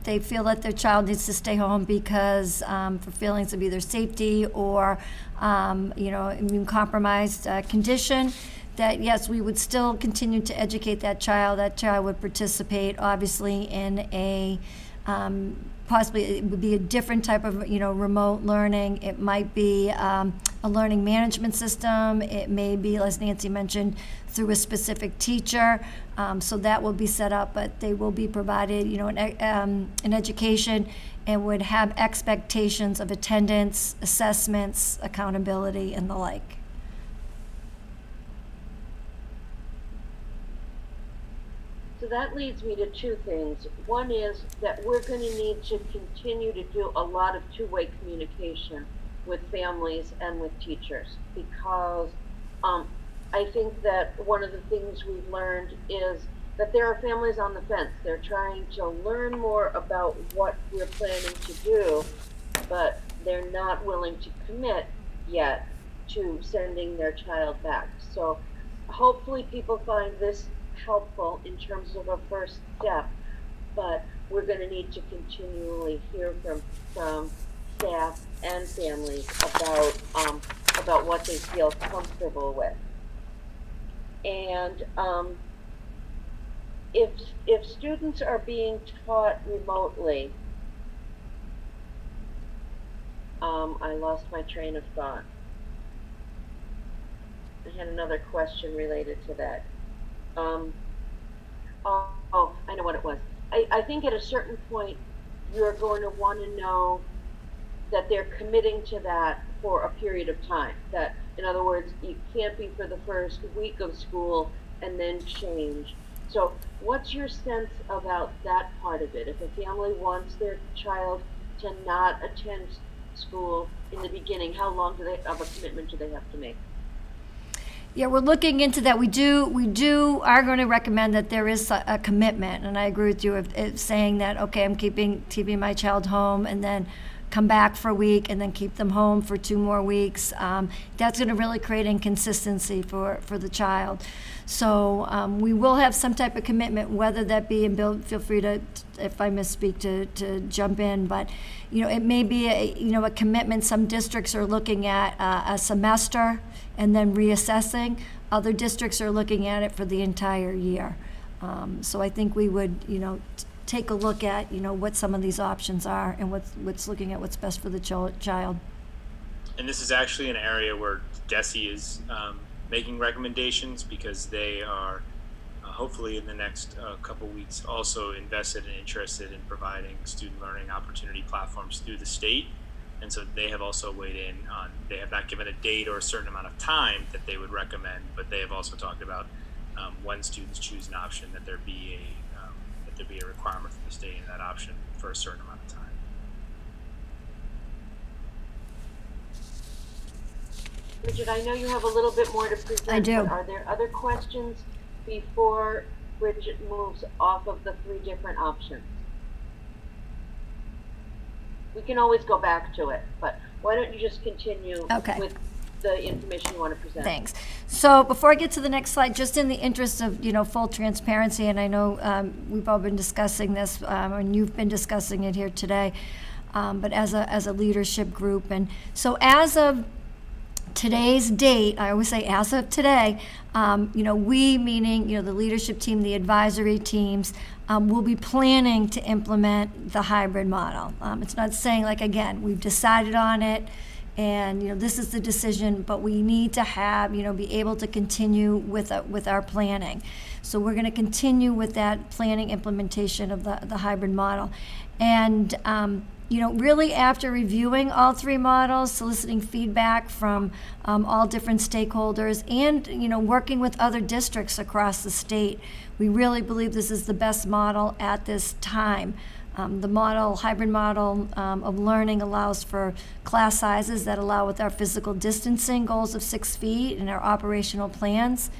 they feel that their child needs to stay home because for feelings of either safety or immune compromised condition, that yes, we would still continue to educate that child. That child would participate obviously in a possibly it would be a different type of remote learning. It might be a learning management system. It may be, as Nancy mentioned, through a specific teacher. So that will be set up, but they will be provided an education and would have expectations of attendance, assessments, accountability, and the like. So that leads me to two things. One is that we're going to need to continue to do a lot of two-way communication with families and with teachers, because I think that one of the things we've learned is that there are families on the fence. They're trying to learn more about what we're planning to do, but they're not willing to commit yet to sending their child back. So hopefully people find this helpful in terms of a first step, but we're going to need to continually hear from staff and families about what they feel comfortable with. And if students are being taught remotely, I lost my train of thought. I had another question related to that. I know what it was. I think at a certain point, you're going to want to know that they're committing to that for a period of time. That, in other words, you can't be for the first week of school and then change. So what's your sense about that part of it? If a family wants their child to not attend school in the beginning, how long of a commitment do they have to make? Yeah, we're looking into that. We are going to recommend that there is a commitment, and I agree with you if saying that, okay, I'm keeping my child home and then come back for a week and then keep them home for 2 more weeks. That's going to really create inconsistency for the child. So we will have some type of commitment, whether that be, and Bill, feel free to, if I misspeak, to jump in, but it may be a commitment. Some districts are looking at a semester and then reassessing. Other districts are looking at it for the entire year. So I think we would, take a look at, what some of these options are and what's looking at what's best for the child. And this is actually an area where DESE is making recommendations, because they are hopefully in the next couple weeks also invested and interested in providing student learning opportunity platforms through the state. And so they have also weighed in on, they have not given a date or a certain amount of time that they would recommend, but they have also talked about when students choose an option, that there be requirement from the state, that option for a certain amount of time. Bridget, I know you have a little bit more to present. I do. But are there other questions before Bridget moves off of the 3 different options? We can always go back to it, but why don't you just continue Okay. with the information you want to present? Thanks. So before I get to the next slide, just in the interest of, full transparency, and I know we've all been discussing this, and you've been discussing it here today, but as a leadership group. And so as of today's date, I always say as of today, we, meaning, the leadership team, the advisory teams, will be planning to implement the hybrid model. It's not saying, again, we've decided on it, and, this is the decision, but we need to have, be able to continue with our planning. So we're going to continue with that planning implementation of the hybrid model. And, really after reviewing all 3 models, soliciting feedback from all different stakeholders, and, working with other districts across the state, we really believe this is the best model at this time. The hybrid model of learning allows for class sizes that allow with our physical distancing goals of 6 feet and our operational plans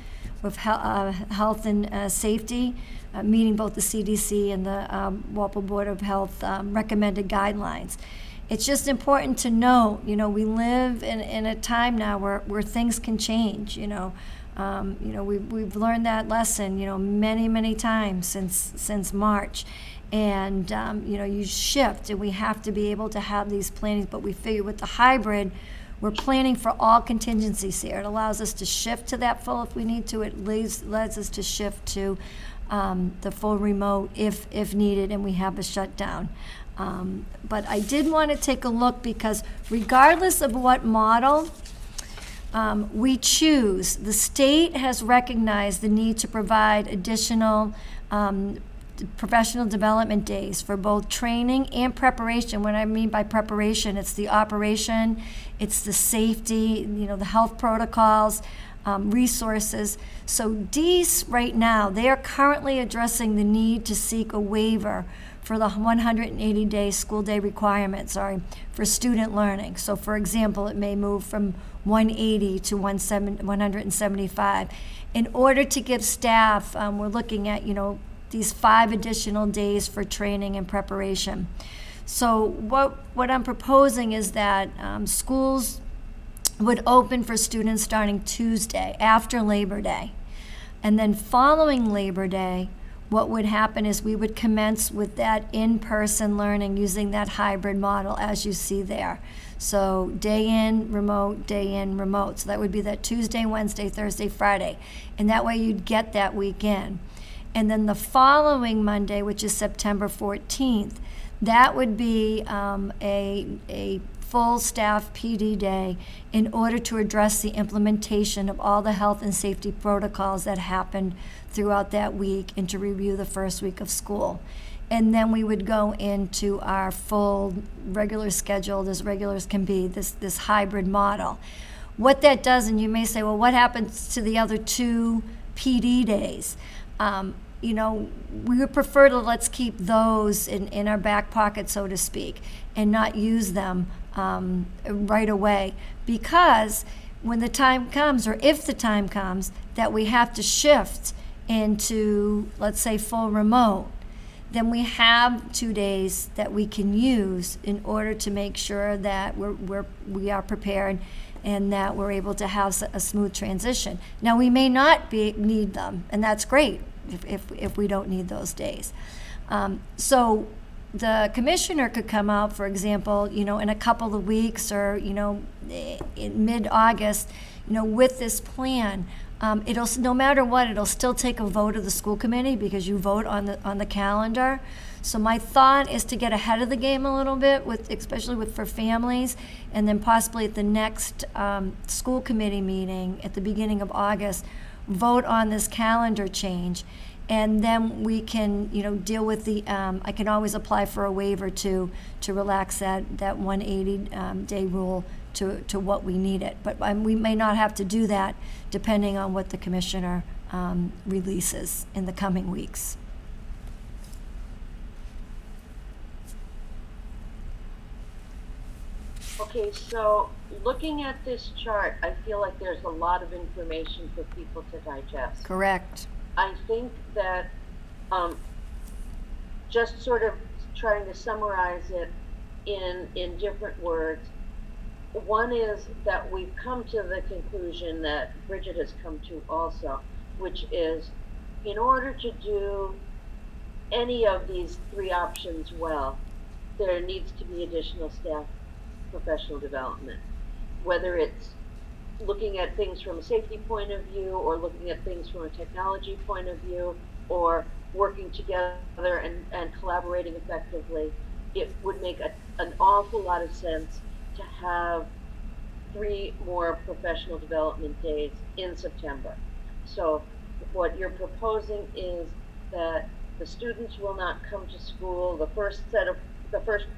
with health and safety, meeting both the CDC and the Walpole Board of Health recommended guidelines. It's just important to know, we live in a time now where things can change, we've learned that lesson, many times since March. And, you shift, and we have to be able to have these plannings, but we figure with the hybrid, we're planning for all contingencies here. It allows us to shift to that full if we need to. It lets us to shift to the full remote if needed, and we have a shutdown. But I did want to take a look, because regardless of what model we choose, the state has recognized the need to provide additional professional development days for both training and preparation. What I mean by preparation, it's the operation, it's the safety, the health protocols, resources. So D's right now, they are currently addressing the need to seek a waiver for the 180-day school day requirement, for student learning. So for example, it may move from 180 to 175. In order to give staff, we're looking at, these 5 additional days for training and preparation. So what I'm proposing is that schools would open for students starting Tuesday after Labor Day. And then following Labor Day, what would happen is we would commence with that in-person learning using that hybrid model as you see there. So day in, remote, day in, remote. So that would be that Tuesday, Wednesday, Thursday, Friday. And that way you'd get that week in. And then the following Monday, which is September 14th, that would be a full staff PD day in order to address the implementation of all the health and safety protocols that happened throughout that week and to review the first week of school. And then we would go into our full regular schedule, as regular as can be, this hybrid model. What that does, and you may say, well, what happens to the other 2 PD days? We would prefer to let's keep those in our back pocket, so to speak, and not use them right away. Because when the time comes, or if the time comes, that we have to shift into, let's say, full remote, then we have 2 days that we can use in order to make sure that we are prepared and that we're able to have a smooth transition. Now, we may not need them, and that's great if we don't need those days. So the commissioner could come out, for example, in a couple of weeks or, in mid-August, with this plan. It'll, no matter what, it'll still take a vote of the school committee because you vote on the calendar. So my thought is to get ahead of the game a little bit, especially for families, and then possibly at the next school committee meeting at the beginning of August, vote on this calendar change, and then we can, deal with the. I can always apply for a waiver to relax that 180 day rule to what we need it. But we may not have to do that depending on what the commissioner releases in the coming weeks. Okay, so looking at this chart, I feel like there's a lot of information for people to digest. Correct. I think that just sort of trying to summarize it in different words. One is that we've come to the conclusion that Bridget has come to also, which is in order to do any of these three options well, there needs to be additional staff professional development, whether it's looking at things from a safety point of view or looking at things from a technology point of view or working together and collaborating effectively. It would make an awful lot of sense to have 3 more professional development days in September. So what you're proposing is that the students will not come to school. The first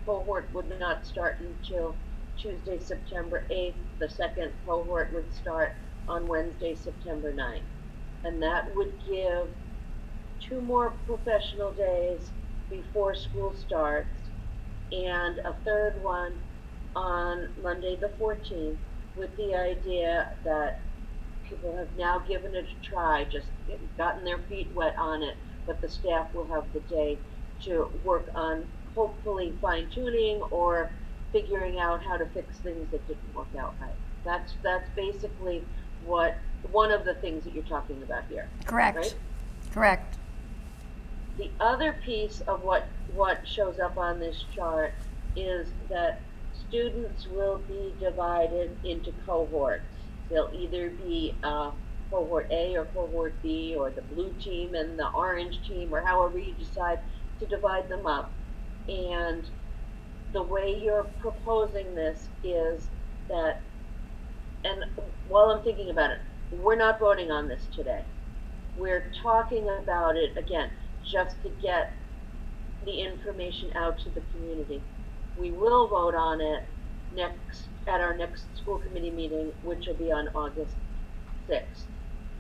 cohort would not start until Tuesday, September 8th. The second cohort would start on Wednesday, September 9th. And that would give 2 more professional days before school starts and a third one on Monday the 14th, with the idea that people have now given it a try, just gotten their feet wet on it, but the staff will have the day to work on hopefully fine-tuning or figuring out how to fix things that didn't work out right. That's basically one of the things that you're talking about here. Correct. Right? Correct. The other piece of what shows up on this chart is that students will be divided into cohorts. They'll either be cohort A or cohort B, or the blue team and the orange team, or however you decide to divide them up. And the way you're proposing this is that, and while I'm thinking about it, we're not voting on this today. We're talking about it, again, just to get the information out to the community. We will vote on it at our next school committee meeting, which will be on August 6th.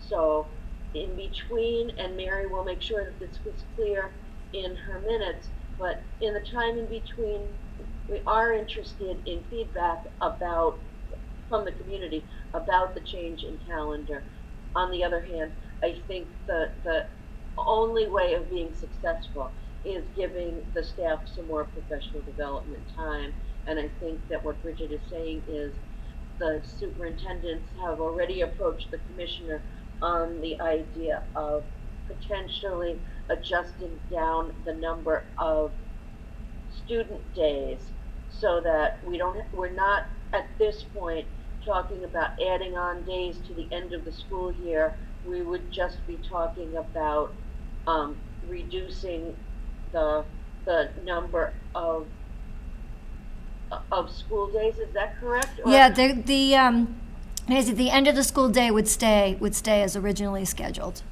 So in between, and Mary will make sure that this was clear in her minutes, but in the time in between, we are interested in feedback from the community about the change in calendar. On the other hand, I think the only way of being successful is giving the staff some more professional development time. And I think that what Bridget is saying is the superintendents have already approached the commissioner on the idea of potentially adjusting down the number of student days so that we're not at this point talking about adding on days to the end of the school year. We would just be talking about reducing the number of school days. Is that correct? Or? Yeah, the end of the school day would stay as originally scheduled.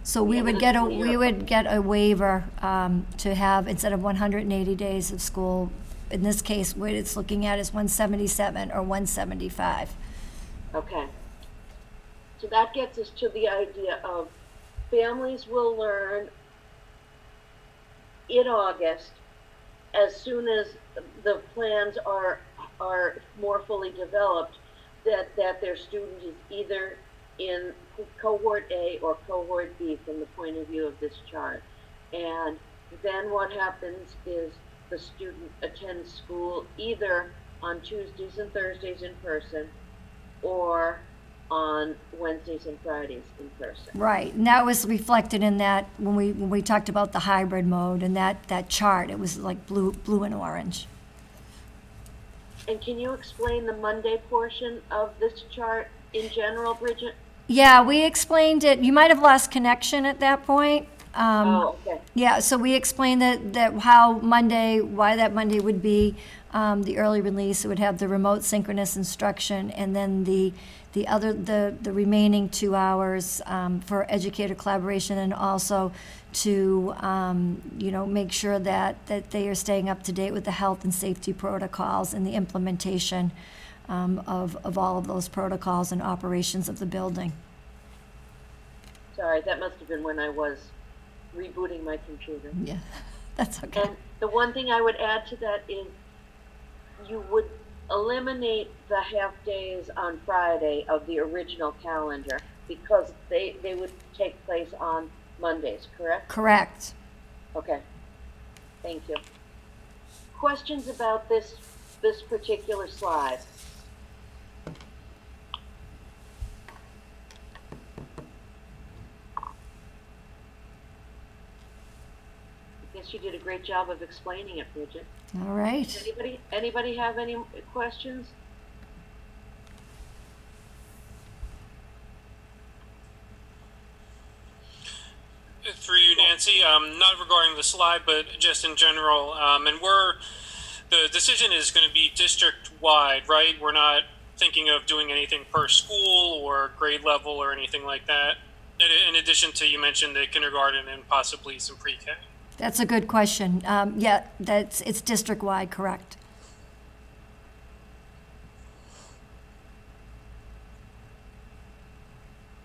So we would get a waiver to have, instead of 180 days of school, in this case, what it's looking at is 177 or 175. Okay. So that gets us to the idea of families will learn in August, as soon as the plans are more fully developed, that their student is either in cohort A or cohort B from the point of view of this chart. And then what happens is the student attends school either on Tuesdays and Thursdays in person or on Wednesdays and Fridays in person. Right, and that was reflected in that when we talked about the hybrid mode and that chart. It was like blue and orange. And can you explain the Monday portion of this chart in general, Bridget? Yeah, we explained it. You might have lost connection at that point. Okay. Yeah, so we explained that why that Monday would be the early release. It would have the remote synchronous instruction, and then the remaining 2 hours for educator collaboration, and also to make sure that they are staying up to date with the health and safety protocols and the implementation of all of those protocols and operations of the building. Sorry, that must have been when I was rebooting my computer. Yeah, that's okay. And the one thing I would add to that is you would eliminate the half days on Friday of the original calendar because they would take place on Mondays, correct? Correct. Okay, thank you. Questions about this particular slide? I guess you did a great job of explaining it, Bridget. All right. Anybody have any questions? Through you, Nancy, not regarding the slide, but just in general, and the decision is going to be district-wide, right? We're not thinking of doing anything per school or grade level or anything like that. In addition to, you mentioned the kindergarten and possibly some pre-K. That's a good question. Yeah, it's district-wide, correct.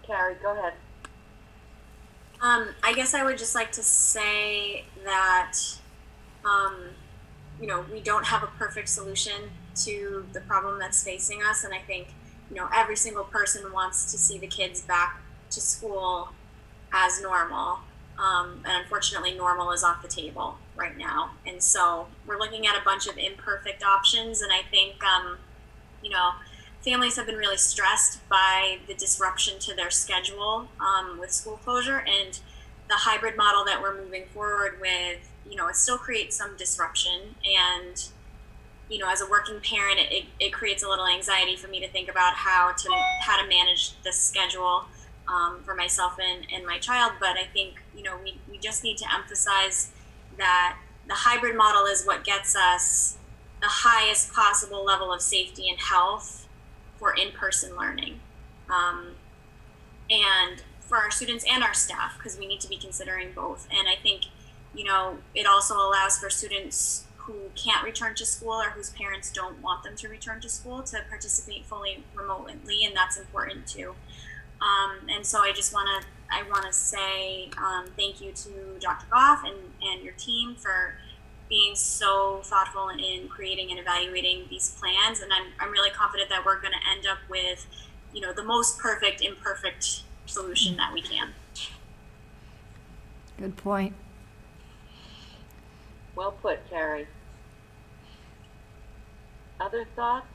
Carrie, go ahead. I guess I would just like to say that, we don't have a perfect solution to the problem that's facing us. And I think, every single person wants to see the kids back to school as normal. And unfortunately, normal is off the table right now. And so we're looking at a bunch of imperfect options. And I think, families have been really stressed by the disruption to their schedule with school closure, and the hybrid model that we're moving forward with, it still creates some disruption. And, as a working parent, it creates a little anxiety for me to think about how to manage the schedule for myself and my child. But I think, we just need to emphasize that the hybrid model is what gets us the highest possible level of safety and health for in-person learning, and for our students and our staff, because we need to be considering both. And I think, it also allows for students who can't return to school or whose parents don't want them to return to school to participate fully remotely, and that's important too. And so I want to say thank you to Dr. Goff and your team for being so thoughtful in creating and evaluating these plans. And I'm really confident that we're going to end up with, the most perfect, imperfect solution that we can. Good point. Well put, Carrie. Other thoughts?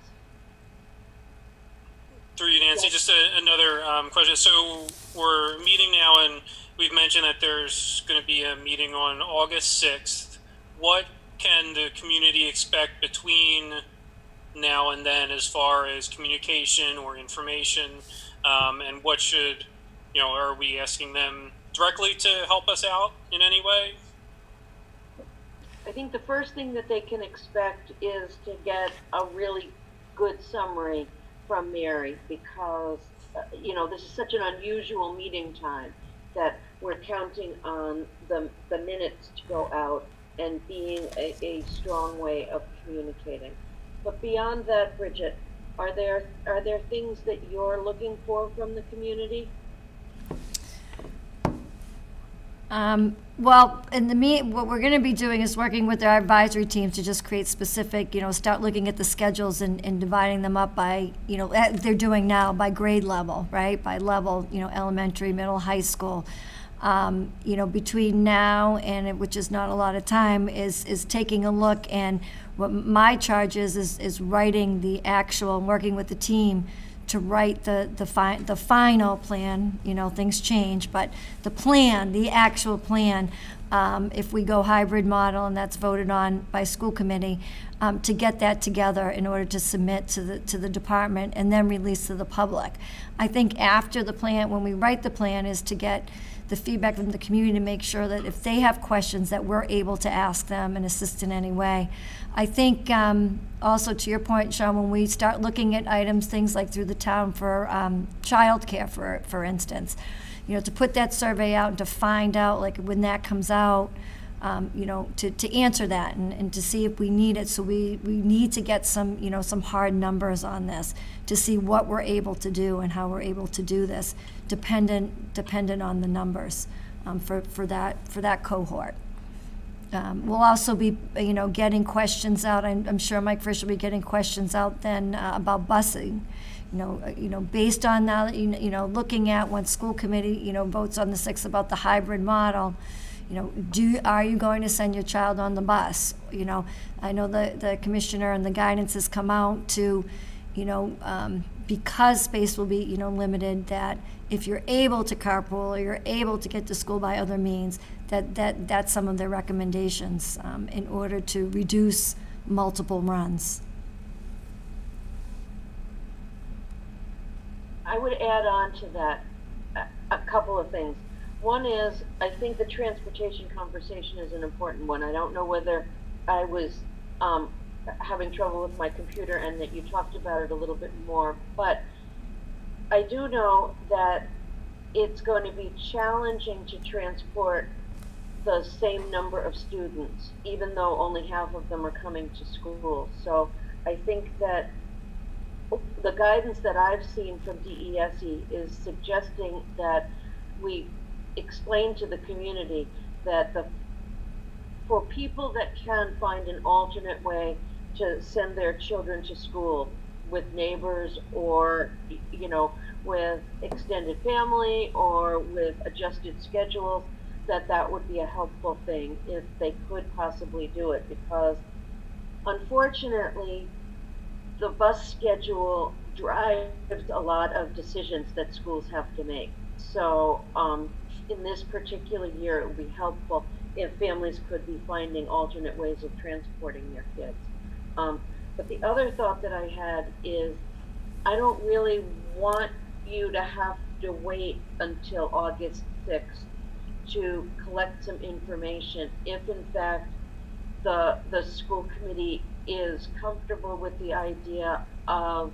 Through you, Nancy, just another question. So we're meeting now, and we've mentioned that there's going to be a meeting on August 6th. What can the community expect between now and then as far as communication or information? And what should, are we asking them directly to help us out in any way? I think the first thing that they can expect is to get a really good summary from Mary, because, this is such an unusual meeting time that we're counting on the minutes to go out and being a strong way of communicating. But beyond that, Bridget, are there things that you're looking for from the community? Well, what we're going to be doing is working with our advisory team to just create specific, start looking at the schedules and dividing them up by, they're doing now by grade level, right? By level, elementary, middle, high school. Between now and which is not a lot of time, is taking a look, and what my charge is writing the actual, working with the team to write the final plan. Things change, but the actual plan, if we go hybrid model and that's voted on by school committee, to get that together in order to submit to the department and then release to the public. I think after the plan, when we write the plan, is to get the feedback from the community to make sure that if they have questions that we're able to ask them and assist in any way. I think also to your point, Sean, when we start looking at items, things like through the town for childcare, for instance, to put that survey out and to find out, like when that comes out, to answer that and to see if we need it. So we need to get some hard numbers on this to see what we're able to do and how we're able to do this, dependent on the numbers for that cohort. We'll also be, getting questions out. I'm sure Mike Frisch will be getting questions out then about busing. Based on that, looking at when school committee, votes on the 6th about the hybrid model, are you going to send your child on the bus? I know the commissioner and the guidance has come out to, because space will be, limited, that if you're able to carpool or you're able to get to school by other means, that's some of their recommendations in order to reduce multiple runs. I would add on to that a couple of things. One is, I think the transportation conversation is an important one. I don't know whether I was having trouble with my computer and that you talked about it a little bit more, but I do know that it's going to be challenging to transport the same number of students, even though only half of them are coming to school. So I think that the guidance that I've seen from DESE is suggesting that we explain to the community that for people that can find an alternate way to send their children to school with neighbors or, with extended family or with adjusted schedules, that would be a helpful thing if they could possibly do it, because unfortunately, the bus schedule drives a lot of decisions that schools have to make. So in this particular year, it would be helpful if families could be finding alternate ways of transporting their kids. But the other thought that I had is, I don't really want you to have to wait until August 6th to collect some information if in fact the school committee is comfortable with the idea of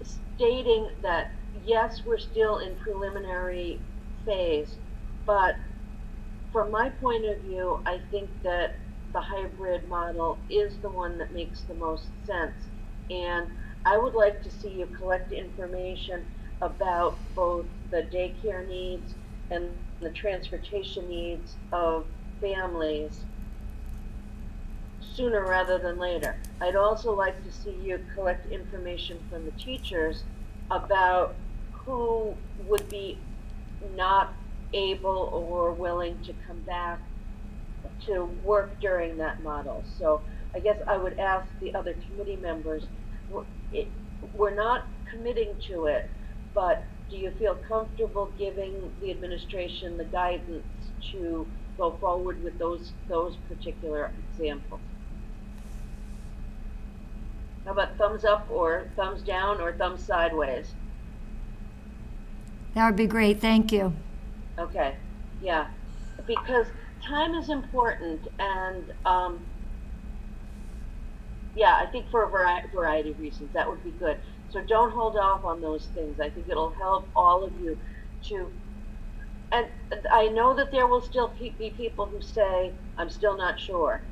stating that yes, we're still in preliminary phase, but from my point of view, I think that the hybrid model is the one that makes the most sense. And I would like to see you collect information about both the daycare needs and the transportation needs of families sooner rather than later. I'd also like to see you collect information from the teachers about who would be not able or willing to come back to work during that model. So I guess I would ask the other committee members, we're not committing to it, but do you feel comfortable giving the administration the guidance to go forward with those particular examples? How about thumbs up or thumbs down or thumbs sideways? That would be great, thank you. Okay, yeah, because time is important, and yeah, I think for a variety of reasons that would be good. So don't hold off on those things. I think it'll help all of you to, and I know that there will still be people who say, I'm still not sure,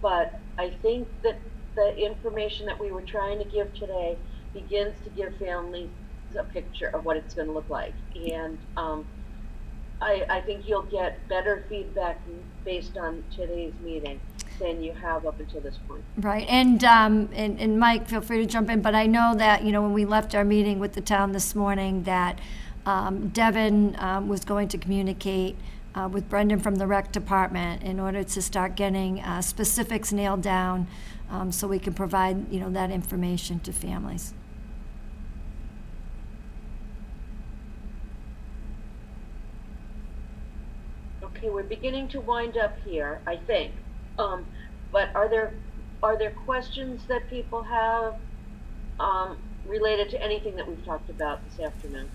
but I think that the information that we were trying to give today begins to give families a picture of what it's going to look like. And I think you'll get better feedback based on today's meeting than you have up until this point. Right, and Mike, feel free to jump in, but I know that, when we left our meeting with the town this morning, that Devin was going to communicate with Brendan from the rec department in order to start getting specifics nailed down so we can provide, that information to families. Okay, we're beginning to wind up here, I think. But are there questions that people have related to anything that we've talked about this afternoon?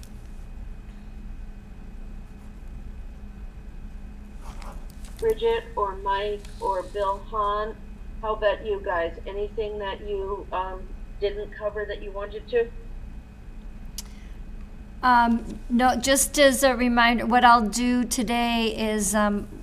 Bridget or Mike or Bill Hahn, how about you guys? Anything that you didn't cover that you wanted to? No, just as a reminder, what I'll do today is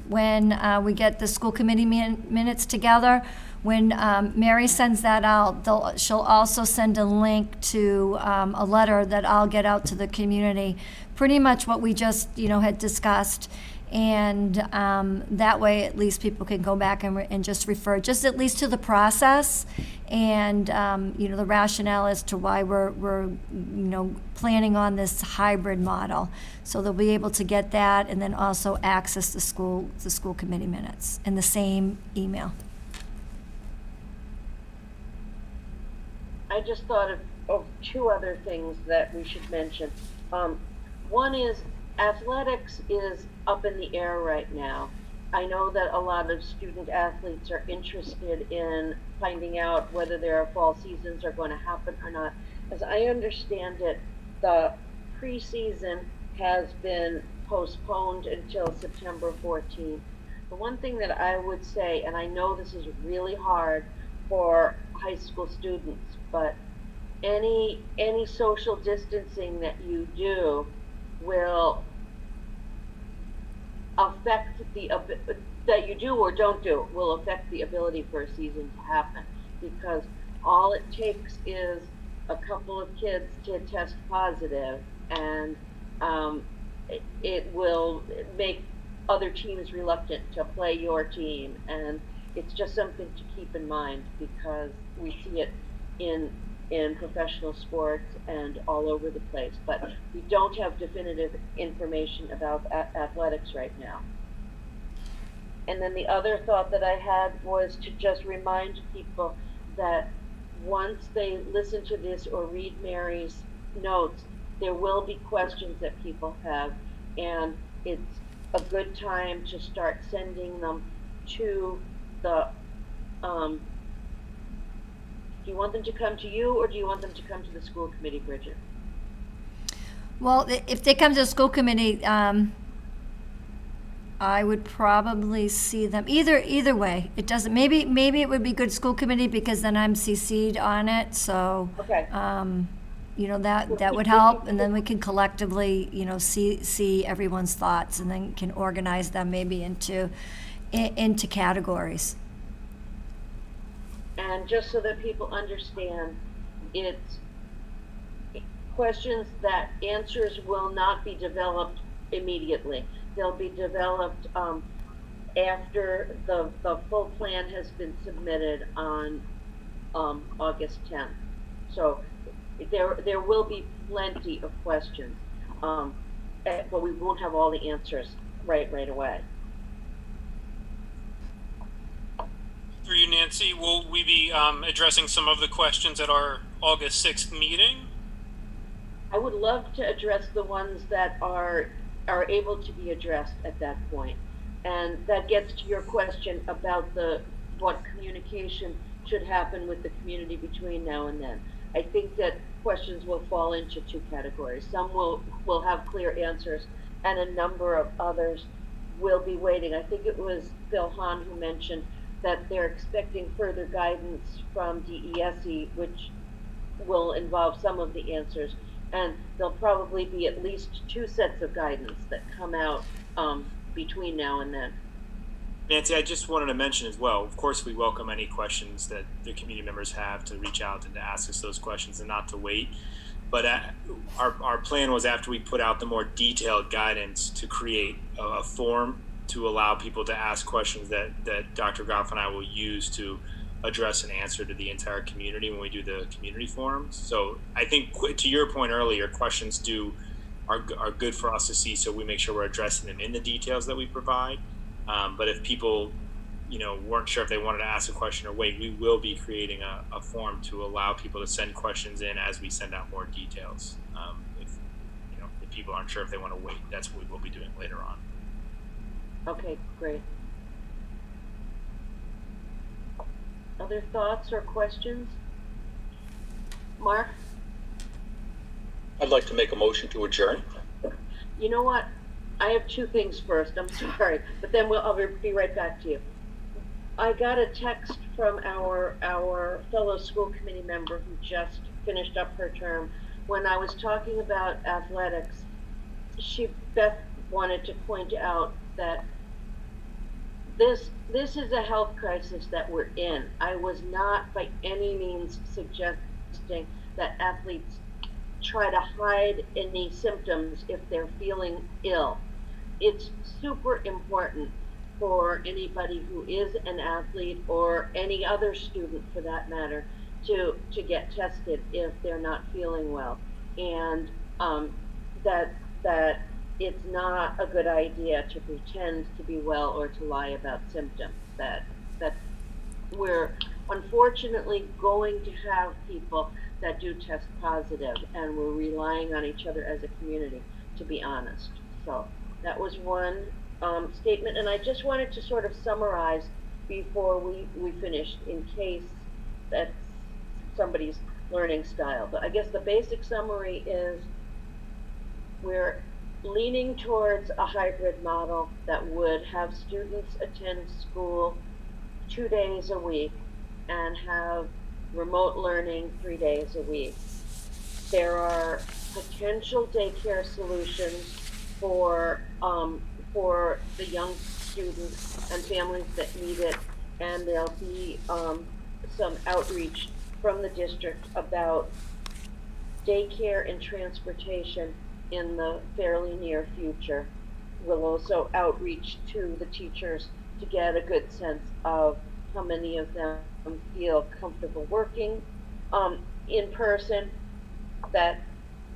when we get the school committee minutes together, when Mary sends that out, she'll also send a link to a letter that I'll get out to the community, pretty much what we just, had discussed. And that way, at least people can go back and just refer, just at least to the process and, the rationale as to why we're planning on this hybrid model. So they'll be able to get that and then also access the school committee minutes in the same email. I just thought of two other things that we should mention. One is athletics is up in the air right now. I know that a lot of student athletes are interested in finding out whether their fall seasons are going to happen or not. As I understand it, the preseason has been postponed until September 14th. The one thing that I would say, and I know this is really hard for high school students, but any social distancing that you do will affect that you do or don't do will affect the ability for a season to happen, because all it takes is a couple of kids to test positive, and it will make other teams reluctant to play your team. And it's just something to keep in mind, because we see it in professional sports and all over the place, but we don't have definitive information about athletics right now. And then the other thought that I had was to just remind people that once they listen to this or read Mary's notes, there will be questions that people have, and it's a good time to start sending them to the do you want them to come to you, or do you want them to come to the school committee, Bridget? Well, if they come to the school committee, I would probably see them either way. It doesn't. Maybe it would be good school committee, because then I'm CC'd on it. So Okay. That would help, and then we can collectively see everyone's thoughts, and then can organize them maybe into categories. And just so that people understand, it's questions that answers will not be developed immediately. They'll be developed after the full plan has been submitted on August 10th. So there will be plenty of questions, but we won't have all the answers right away. Through you, Nancy, will we be addressing some of the questions at our August 6th meeting? I would love to address the ones that are able to be addressed at that point. And that gets to your question about what communication should happen with the community between now and then. I think that questions will fall into two categories. Some will have clear answers, and a number of others will be waiting. I think it was Bill Hahn who mentioned that they're expecting further guidance from DESE, which will involve some of the answers. And there'll probably be at least two sets of guidance that come out between now and then. Nancy, I just wanted to mention as well, of course, we welcome any questions that the community members have to reach out and to ask us those questions and not to wait. But our plan was, after we put out the more detailed guidance, to create a form to allow people to ask questions that Dr. Goff and I will use to address and answer to the entire community when we do the community forums. So I think, to your point earlier, questions are good for us to see, so we make sure we're addressing them in the details that we provide. But if people weren't sure if they wanted to ask a question or wait, we will be creating a form to allow people to send questions in as we send out more details. If people aren't sure if they want to wait, that's what we will be doing later on. Okay, great. Other thoughts or questions? Mark? I'd like to make a motion to adjourn. You know what? I have two things first. I'm sorry, but then I'll be right back to you. I got a text from our fellow school committee member who just finished up her term. When I was talking about athletics, Beth wanted to point out that this is a health crisis that we're in. I was not by any means suggesting that athletes try to hide any symptoms if they're feeling ill. it's super important for anybody who is an athlete or any other student for that matter to get tested if they're not feeling well, and that it's not a good idea to pretend to be well or to lie about symptoms. That we're unfortunately going to have people that do test positive, and we're relying on each other as a community, to be honest. So that was one statement, and I just wanted to sort of summarize before we finished, in case that's somebody's learning style. But I guess the basic summary is we're leaning towards a hybrid model that would have students attend school 2 days a week and have remote learning 3 days a week. There are potential daycare solutions for the young students and families that need it, and there'll be some outreach from the district about daycare and transportation in the fairly near future. We'll also outreach to the teachers to get a good sense of how many of them feel comfortable working in person, that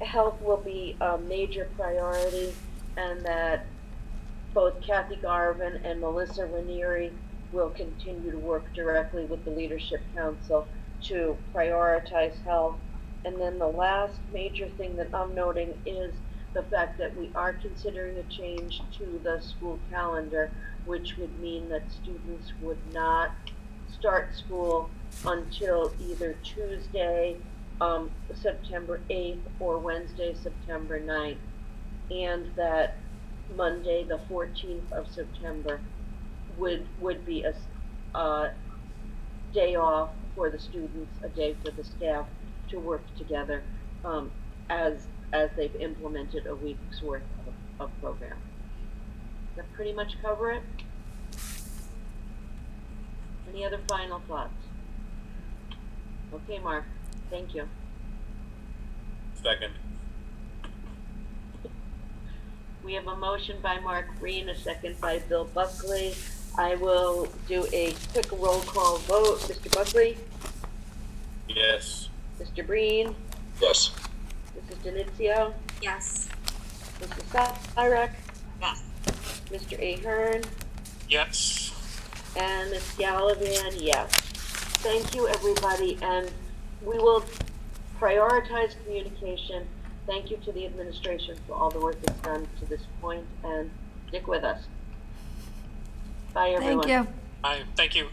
health will be a major priority, and that both Kathy Garvin and Melissa Ranieri will continue to work directly with the Leadership Council to prioritize health. And then the last major thing that I'm noting is the fact that we are considering a change to the school calendar, which would mean that students would not start school until either Tuesday, September 8th, or Wednesday, September 9th, and that Monday, the 14th of September, would be a day off for the students, a day for the staff to work together as they've implemented a week's worth of program. Does that pretty much cover it? Any other final thoughts? Okay, Mark, thank you. Second. We have a motion by Mark Green, a second by Bill Buckley. I will do a quick roll call vote. Mr. Buckley? Yes. Mr. Breen? Yes. Mrs. Denizio? Yes. Mrs. Cyrek? Yes. Mr. Ahern? Yes. And Ms. Gallivan, yes. Thank you, everybody, and we will prioritize communication. Thank you to the administration for all the work that's done to this point, and stick with us. Bye, everyone. Thank you. Thank you.